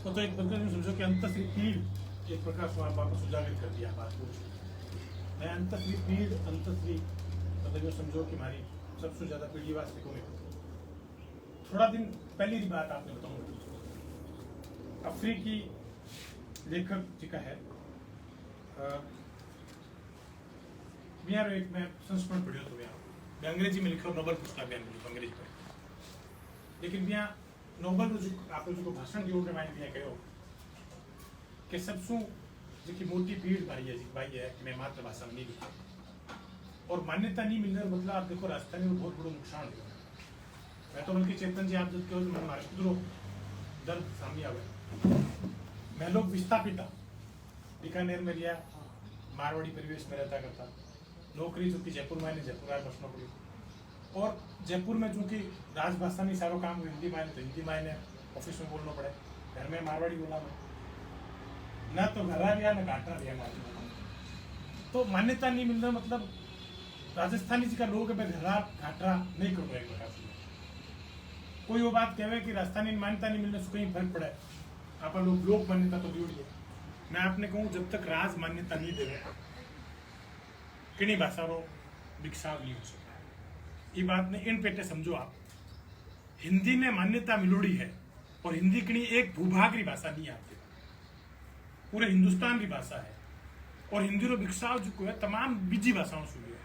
तो एक प्रकार से समझो कि अंतश्री पीड़ एक प्रकार से आप सुजागित कर दिया बात को मैं अंतश्री पीड़ अंतश्री मतलब ये समझो कि हमारी सबसे ज्यादा पीढ़ी वास्ते को थोड़ा दिन पहली की बात आपने बताऊंगा अफ्रीकी लेखक जी का है बिहार एक मैं संस्मरण पढ़ियो तो बिहार अंग्रेजी में लिखो नोबेल पुरस्कार बिहार अंग्रेजी पर लेकिन बिहार नोबेल जो आपने जो भाषण दियो के मायने बिहार कहो कि सबसु जो कि मोटी पीड़ भाई है कि मैं मातृभाषा में नहीं लिखा और मान्यता नहीं मिलने मतलब आप देखो राजस्थान में बहुत बड़ा नुकसान हुआ मैं तो उनकी चेतन जी आप जब कहो तो हमारे खुद दर्द सामने आवे मैं लोग विस्थापित बीकानेर में लिया मारवाड़ी परिवेश में रहता करता नौकरी चूंकि जयपुर में जयपुर आया बसना पड़ी और जयपुर में चूंकि राजभाषा नहीं सारो काम हिंदी में तो हिंदी में ऑफिस में बोलना पड़े घर में मारवाड़ी बोला मैं ना तो घरा लिया ना घाटा लिया मारवाड़ी तो मान्यता नहीं मिलना मतलब राजस्थानी जी का लोग मैं घरा घाटा नहीं करूँगा एक प्रकार से कोई वो बात कहे कि राजस्थानी मान्यता नहीं मिलने से कहीं फर्क पड़ा है, आप लोग लोक मान्यता तो जोड़ी है। मैं आपने कहूँ जब तक राज मान्यता नहीं देवे किनी भाषा रो विकसाव नहीं हो सकता। ये बात ने इन पेटे समझो आप, हिंदी ने मान्यता मिलोड़ी है और हिंदी की एक भूभाग री भाषा नहीं आती, पूरे हिंदुस्तान की भाषा है। और हिंदी रो विकसाव जो है तमाम बीजी भाषाओं से हुआ है।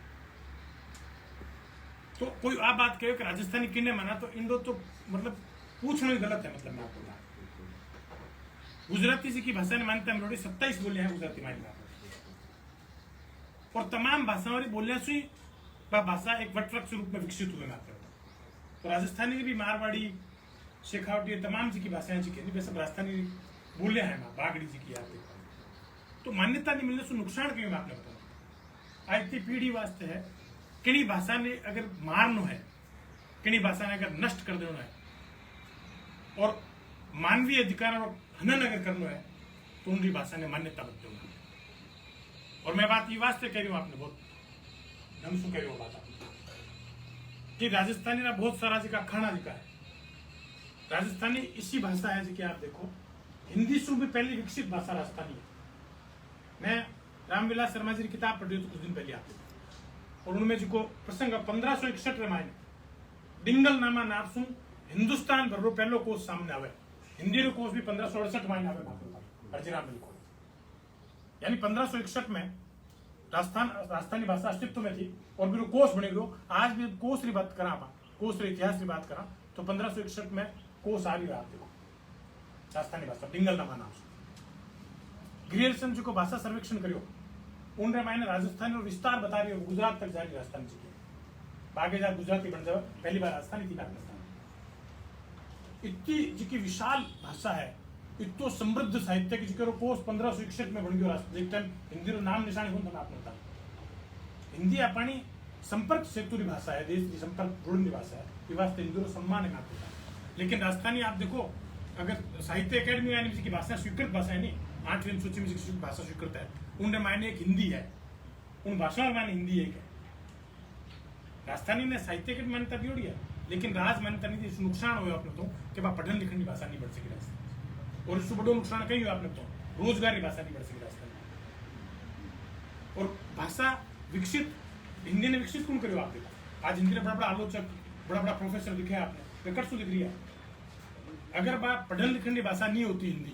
तो कोई आ बात कहे कि राजस्थानी किन्ने माना, तो इंडो तो मतलब पूछना ही गलत है। मतलब मैं आपको गुजराती जी की भाषा ने मान्यता मिलोड़ी, 27 बोले हैं गुजराती मान्यता, और तमाम भाषाओं की बोलियां से भाषा एक वटवृक्ष रूप में विकसित हुए मात्र। तो राजस्थानी भी, मारवाड़ी, शेखावटी, तमाम जी की भाषाएं जी की सब राजस्थानी बोले हैं, बागड़ी जी की आते। तो मान्यता नहीं मिलने से नुकसान क्यों आपने बताया। आज की पीढ़ी वास्ते है किनी भाषा ने अगर मारनो है, किनी भाषा ने अगर नष्ट कर देना है और मानवीय अधिकार और हनन अगर करना है, तो उनकी भाषा ने मान्यता बन देना। और मैं बात ये वास्ते कह रही हूँ, आपने बहुत ढंग से कह रही हो बात कि राजस्थानी ना बहुत सारा जी का खाना जी का है। राजस्थानी इसी भाषा है जी कि आप देखो, हिंदी से भी पहले विकसित भाषा राजस्थानी है। मैं रामविलास शर्मा जी की किताब पढ़ी तो कुछ दिन पहले आपको, और उनमें जी को प्रसंग 1561 रामायण डिंगल नामा नारसू हिंदुस्तान भर रो पहलो कोष सामने आवे। हिंदी रो कोष भी 1568 में आवे हरजीराम बिल्कुल, यानी 1561 में राजस्थानी भाषा अस्तित्व में थी और भी कोष बने गयो। आज भी कोष की बात करा, कोष के इतिहास की बात करा तो 1561 में कोष आ रही रहा देखो राजस्थानी भाषा डिंगल नामा नाम से। ग्रियर्सन जी को भाषा सर्वेक्षण करियो, उन रामायण राजस्थानी और विस्तार बता रही हो, गुजरात तक जा रही राजस्थान जी की, आगे जा गुजराती बन जाओ, पहली बार राजस्थानी थी राजस्थान। इतनी जी की विशाल भाषा है, इतो समृद्ध साहित्य की जिक्र कोष 1561 में बन गयो। हिंदी रो नाम निशान कौन था आपने बता। हिंदी अपनी संपर्क सेतु की भाषा है, देश की संपर्क जुड़ने की भाषा है, ये वास्ते हिंदी रो सम्मान है आपको। लेकिन राजस्थानी आप देखो, अगर साहित्य अकेडमी यानी की भाषा स्वीकृत भाषा है नहीं, 8वीं अनुसूची में भाषा स्वीकृत है, उनके मायने एक हिंदी है, उन भाषाओं में मायने हिंदी एक है। राजस्थानी ने साहित्य की मान्यता दी है, लेकिन राज मान्यता नहीं थी। नुकसान हुआ अपने तो कि पढ़न लिखने की भाषा नहीं बढ़ सकी राजस्थान, और इससे बड़ो नुकसान कहीं हुआ आपने तो रोजगार की भाषा नहीं बढ़ सकी राजस्थान। और भाषा विकसित हिंदी ने विकसित कौन करो आप देखो, आज हिंदी ने बड़ा बड़ा आलोचक, बड़ा बड़ा प्रोफेसर लिखे आपने, प्रकट लिख रही है। अगर बात पढ़न लिखने की भाषा नहीं होती हिंदी,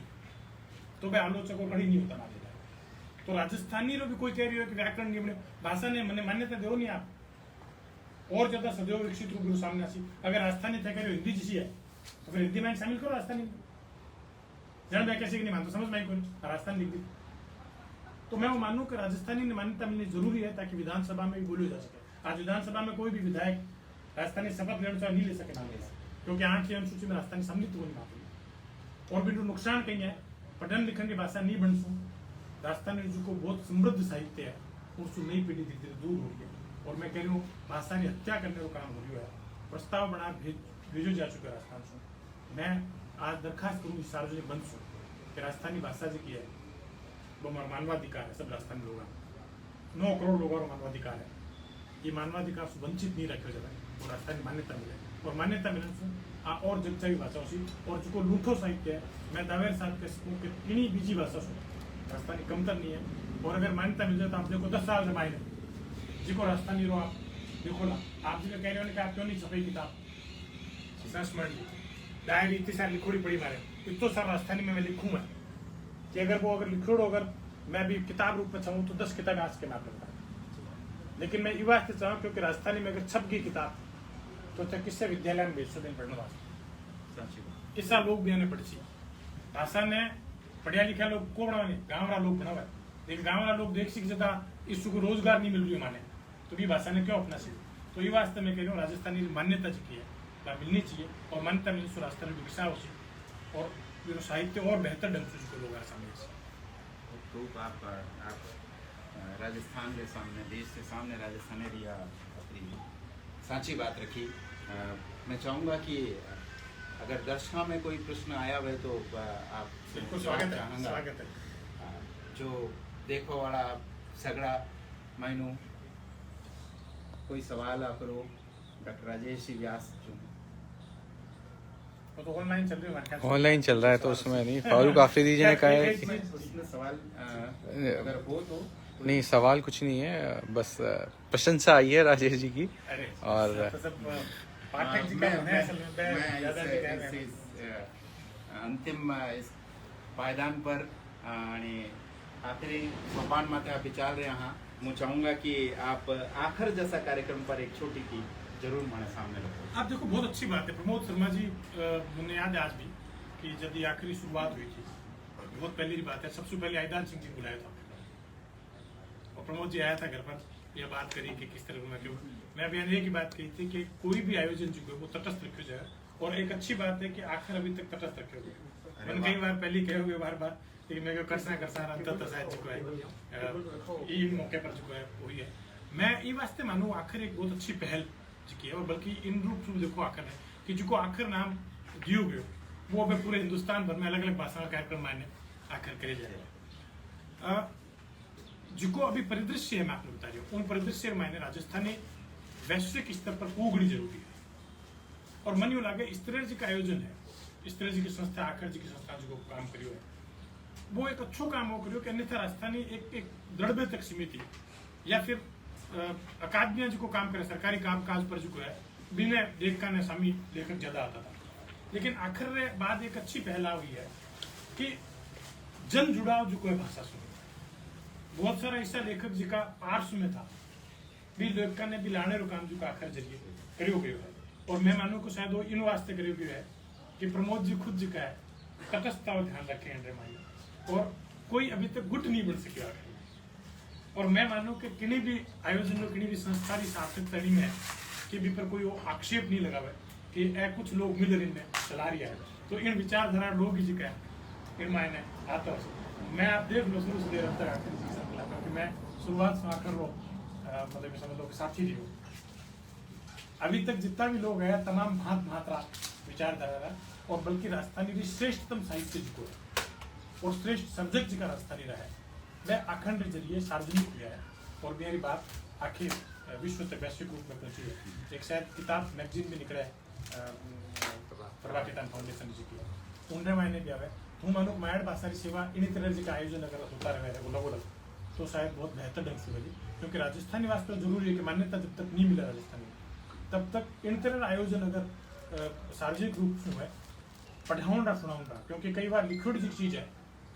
तो भाई आलोचकों कड़ी नहीं होता माने। तो राजस्थानी रो भी कोई कह रही हो कि व्याकरण नहीं भाषा ने मैंने मान्यता दो नहीं आप, और ज्यादा सदैव विकसित रूप सामने आसी। अगर राजस्थानी तय करो हिंदी जैसी है, तो फिर हिंदी में शामिल करो राजस्थानी में। जन मैं कैसे नहीं मानता, समझ में कौन राजस्थान लिख दी। तो मैं वो मानूं कि राजस्थानी ने मान्यता मिलनी जरूरी है, ताकि विधानसभा में भी बोली जा सके। आज विधानसभा में कोई भी विधायक राजस्थानी शपथ लेना चाहे नहीं ले सके, क्योंकि 8वीं अनुसूची में राजस्थानी सम्मिलित होनी बात। और भी नुकसान कहीं है, पढ़न लिखन की भाषा नहीं बन सू। राजस्थानी जो को बहुत समृद्ध साहित्य है, उससे नई पीढ़ी धीरे धीरे दूर हो रही है। और मैं कह रही हूँ भाषा की हत्या करने का काम हो रहा है। प्रस्ताव बना भेजो जा चुका है राजस्थान से। मैं आज दरखास्त करूँगी सार्वजनिक बंद से कि राजस्थानी भाषा जी की है वो मानवाधिकार है, सब राजस्थानी लोग 9 करोड़ लोगों का मानवाधिकार है। ये मानवाधिकार से वंचित नहीं रखे जाए और राजस्थानी मान्यता मिले, और मान्यता मिलने से और जगचाई भाषाओं से और जो लूठो साहित्य है, मैं दावेर साथ कह सकूँ कि इन्हीं बीजी भाषा से राजस्थानी कमतर नहीं है। और अगर मान्यता मिल जाए तो आप देखो 10 साल से मायने जिको राजस्थानी रो आप देखो ना, आप जी कह रहे हो कि आप क्यों नहीं छपी किताब संस्मरण डायरी इतनी सारी लिखोड़ी पड़ी मारे, इतो सारा राजस्थानी में मैं लिखूँ मैं कि अगर वो अगर लिखोड़ो अगर मैं भी किताब रूप में चाहूँ तो 10 किताबें आज के नाम करता है। लेकिन मैं ये वास्ते चाहूँ क्योंकि राजस्थानी में अगर छप गई किताब तो किससे विद्यालय में भेज सकते पढ़ने वास्ते, किसा लोग भी आने पड़ी भाषा ने पढ़िया लिखा लोग को बनावे, गाँव वाला लोग बनावा। लेकिन गाँव वाला लोग देख सीख जगह इसको रोजगार नहीं मिल रही माने, तो ये भाषा ने क्यों अपना सीख। तो ये वास्ते में कह रही हूँ राजस्थानी मान्यता जी है मिलनी चाहिए, और मान्यता मिलने से राजस्थान में विकसाव से और साहित्य और बेहतर ढंग से उसको लोग सामने खूब आप राजस्थान के सामने, देश के सामने राजस्थान रिया अपनी साची बात रखी। मैं चाहूँगा कि अगर दर्शकों में कोई प्रश्न आया हुआ तो आप बिल्कुल स्वागत है। जो देखो वाला सगड़ा मैनू कोई सवाल आप करो डॉक्टर राजेश व्यास जो वो तो ऑनलाइन चल रही है हमारे ख्याल से। ऑनलाइन चल रहा है तो उसमें नहीं। फारूक आफरीदी जी ने कहा है कि उसमें सवाल अगर हो तो नहीं, सवाल कुछ नहीं है, बस प्रशंसा आई है राजेश जी की। अरे और तो सब पाठक जी का है असल में, मैं ज़्यादा नहीं कह रहा हूं। अंतिम इस पायदान पर आणि आखिरी सोपान माथे आप चाल रहे हाँ मैं चाहूँगा कि आप आखिर जैसा कार्यक्रम पर एक छोटी की जरूर हमारे सामने रखो। आप देखो बहुत अच्छी बात है प्रमोद शर्मा जी, मुझे याद है आज भी कि जब ये आखिरी शुरुआत हुई थी, बहुत पहली की बात है, सबसे पहले आईदान सिंह जी को बुलाया था और प्रमोद जी आया था घर पर, यह बात करी कि किस तरह मैं क्यों, मैं अभी एक ही बात कही थी कि कोई भी आयोजन जो है वो तटस्थ रखा जाए। और एक अच्छी बात है कि आखिर अभी तक तटस्थ रखे हुए, मैंने कई बार पहले कहे हुए बार बार, लेकिन मैं करसा अंत शायद जो है इन मौके पर जो है वही है। मैं ये वास्ते मानू आखिर एक बहुत अच्छी पहल की है, और बल्कि इन रूप से देखो आखिर है कि जो आखिर नाम दियो गयो वो अब पूरे हिंदुस्तान भर में अलग अलग भाषा कार्यक्रम माने आखिर करे जाएगा। जिको अभी परिदृश्य है मैं आपको बता रही हूँ, उन परिदृश्य मायने राजस्थानी वैश्विक स्तर पर उगड़ी जरूरी है। और मन यू लगे इस तरह जी का आयोजन है, इस तरह जी की संस्था आखिर जी की संस्था जो काम करियो है वो एक अच्छो काम हो करियो कि अन्यथा राजस्थानी एक दृढ़ तक सीमित या फिर अकादमियां जो काम करे सरकारी काम काज पर जो है बिना देखा ने स्वामी लेखक ज्यादा आता था। लेकिन आखिर बाद एक अच्छी पहला हुई है कि जन जुड़ाव जो है भाषा सुन, बहुत सारा ऐसा लेखक जिका पार्श्व में था भी लेखक ने भी लाने रो काम जो आखिर जरिए करियो गयो है। और मैं मानू को शायद वो इन वास्ते करियो गयो है कि प्रमोद जी खुद जिका है तटस्थता और ध्यान रखे एंड्रे माई, और कोई अभी तक गुट नहीं बन सके आखिर। और मैं मानू कि किन्हीं भी आयोजन में किन्हीं भी संस्था की सार्थक तड़ी में कि भी पर कोई वो आक्षेप नहीं लगावे कि कुछ लोग मिलकर इनमें चला रही है, तो इन विचारधारा लोग ही जिका है इन मायने आता है। मैं आप देख लो शुरू से देर अंतर आखिर क्योंकि मैं शुरुआत से आकर रो मतलब समझ लो साथी रही हूँ। अभी तक जितना भी लोग है तमाम भांत भांतरा विचारधारा, और बल्कि राजस्थानी की श्रेष्ठतम साहित्य जिको है और श्रेष्ठ सर्जक जी का राजस्थानी रहा है, वह अखंड जरिए सार्वजनिक हुआ है। और मेरी बात आखिर विश्व तक वैश्विक रूप में पहुंची है। एक शायद किताब मैगजीन में निकला है प्रभा कितान फाउंडेशन जी की, उनने मायने भी आवे हूँ मानो मायड़ भाषा की सेवा इन तरह जी का आयोजन अगर होता रहे अलग अलग तो शायद बहुत बेहतर ढंग से होगी। क्योंकि राजस्थानी वास्तव जरूरी है कि मान्यता जब तक नहीं मिला राजस्थानी तब तक इन तरह आयोजन अगर सार्वजनिक रूप से है पढ़ाऊंगा सुनाऊंगा, क्योंकि कई बार लिखित जी चीज है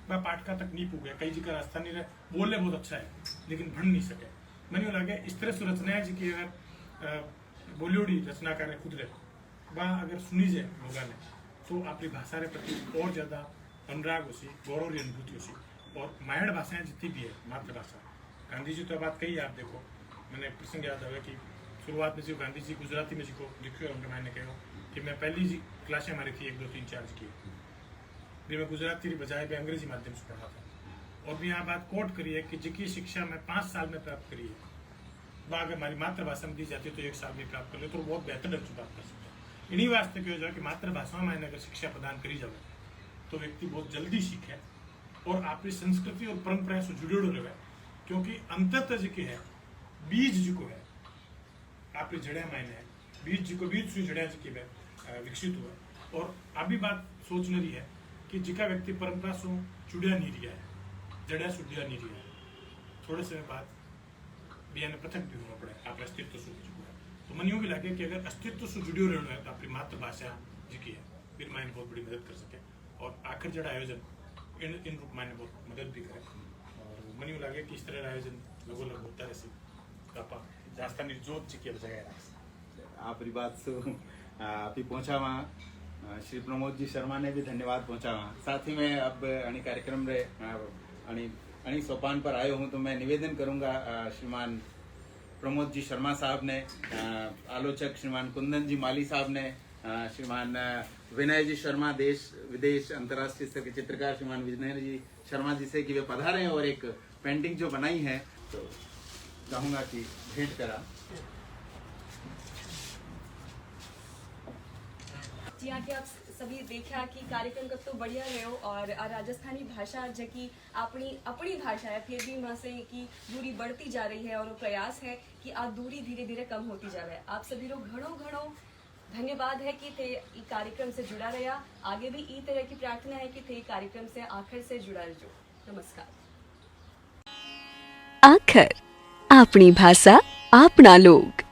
वह पाठका तक नहीं पूगे, कई जगह राजस्थानी रहे बोले बहुत अच्छा है लेकिन भण नहीं सके। मैंने लगे इस तरह से रचनाएं जी की अगर बॉलीवुड रचनाकार है खुद रहे वह अगर सुनी जाए लोगों ने तो अपनी भाषा के प्रति और ज़्यादा अनुराग होसी, गौरव की अनुभूति होसी। और मायड़ भाषाएं जितनी भी है मातृभाषा, गांधी जी तो बात कही आप देखो, मैंने प्रसंग याद आया कि शुरुआत में जो गांधी जी गुजराती में जी को लिखे उनके मैंने कहा कि मैं पहली जी क्लासें हमारी थी 1 2 3 4 की भी मैं गुजराती की बजाय भी अंग्रेजी माध्यम से पढ़ा था। और भी यहाँ बात कोट करी है कि जिसकी शिक्षा मैं 5 साल में प्राप्त करी है वह अगर हमारी मातृभाषा में दी जाती है तो 1 साल में प्राप्त कर ले तो बहुत बेहतर ढंग से प्राप्त कर सकते हैं। इन्हीं वास्ते क्यों जाए कि मातृभाषा में अगर शिक्षा प्रदान करी जाए तो व्यक्ति बहुत जल्दी सीखे और अपनी संस्कृति और परंपरा से जुड़े रहे, क्योंकि अंततः जी है बीज जी को है आपकी जड़िया मायने है बीज जी को बीज से जड़िया जी की विकसित हुआ। और अभी बात सोचने रही है कि जिका व्यक्ति परंपरा से जुड़ा नहीं रहा है, जड़िया से जुड़ा नहीं रहा है, थोड़े समय बाद भी पृथक भी होना पड़े आप अस्तित्व से जुड़ा है। तो मन यूँ भी लगे कि अगर अस्तित्व से जुड़े रहना है तो अपनी मातृभाषा जी की है फिर मायने बहुत बड़ी मदद कर सके। और आखिर जड़ा आयोजन इन रूप मायने बहुत मदद भी करे। और मन यूँ लगे कि इस तरह आयोजन लगो लग होता रहे राजस्थानी जोत जी की बजाय आपकी बात से आप ही पहुंचा वहाँ श्री प्रमोद जी शर्मा ने भी धन्यवाद पहुंचा वहाँ। साथ ही मैं अब अणी कार्यक्रम रे अणी सोपान पर आयो हूँ तो मैं निवेदन करूँगा श्रीमान प्रमोद जी शर्मा साहब ने, आलोचक श्रीमान कुंदन जी माली साहब ने, श्रीमान विनय जी शर्मा देश विदेश अंतर्राष्ट्रीय स्तर के चित्रकार श्रीमान विनय जी शर्मा जी से कि वे पधारे हैं और एक पेंटिंग जो बनाई है तो चाहूँगा कि भेंट करा। जी हाँ कि आप सभी देखा कि कार्यक्रम कब तो बढ़िया रहो और राजस्थानी भाषा जबकि अपनी भाषा है फिर भी वहाँ से की दूरी बढ़ती जा रही है और वो प्रयास है कि आप दूरी धीरे धीरे कम होती जा रही है। आप सभी लोग घणो धन्यवाद है कि थे ई कार्यक्रम से जुड़ा रहा। आगे भी ई तरह की प्रार्थना है कि थे कार्यक्रम से आखिर से जुड़ा रहो। नमस्कार। आखर आपणी भाषा आपना लोग।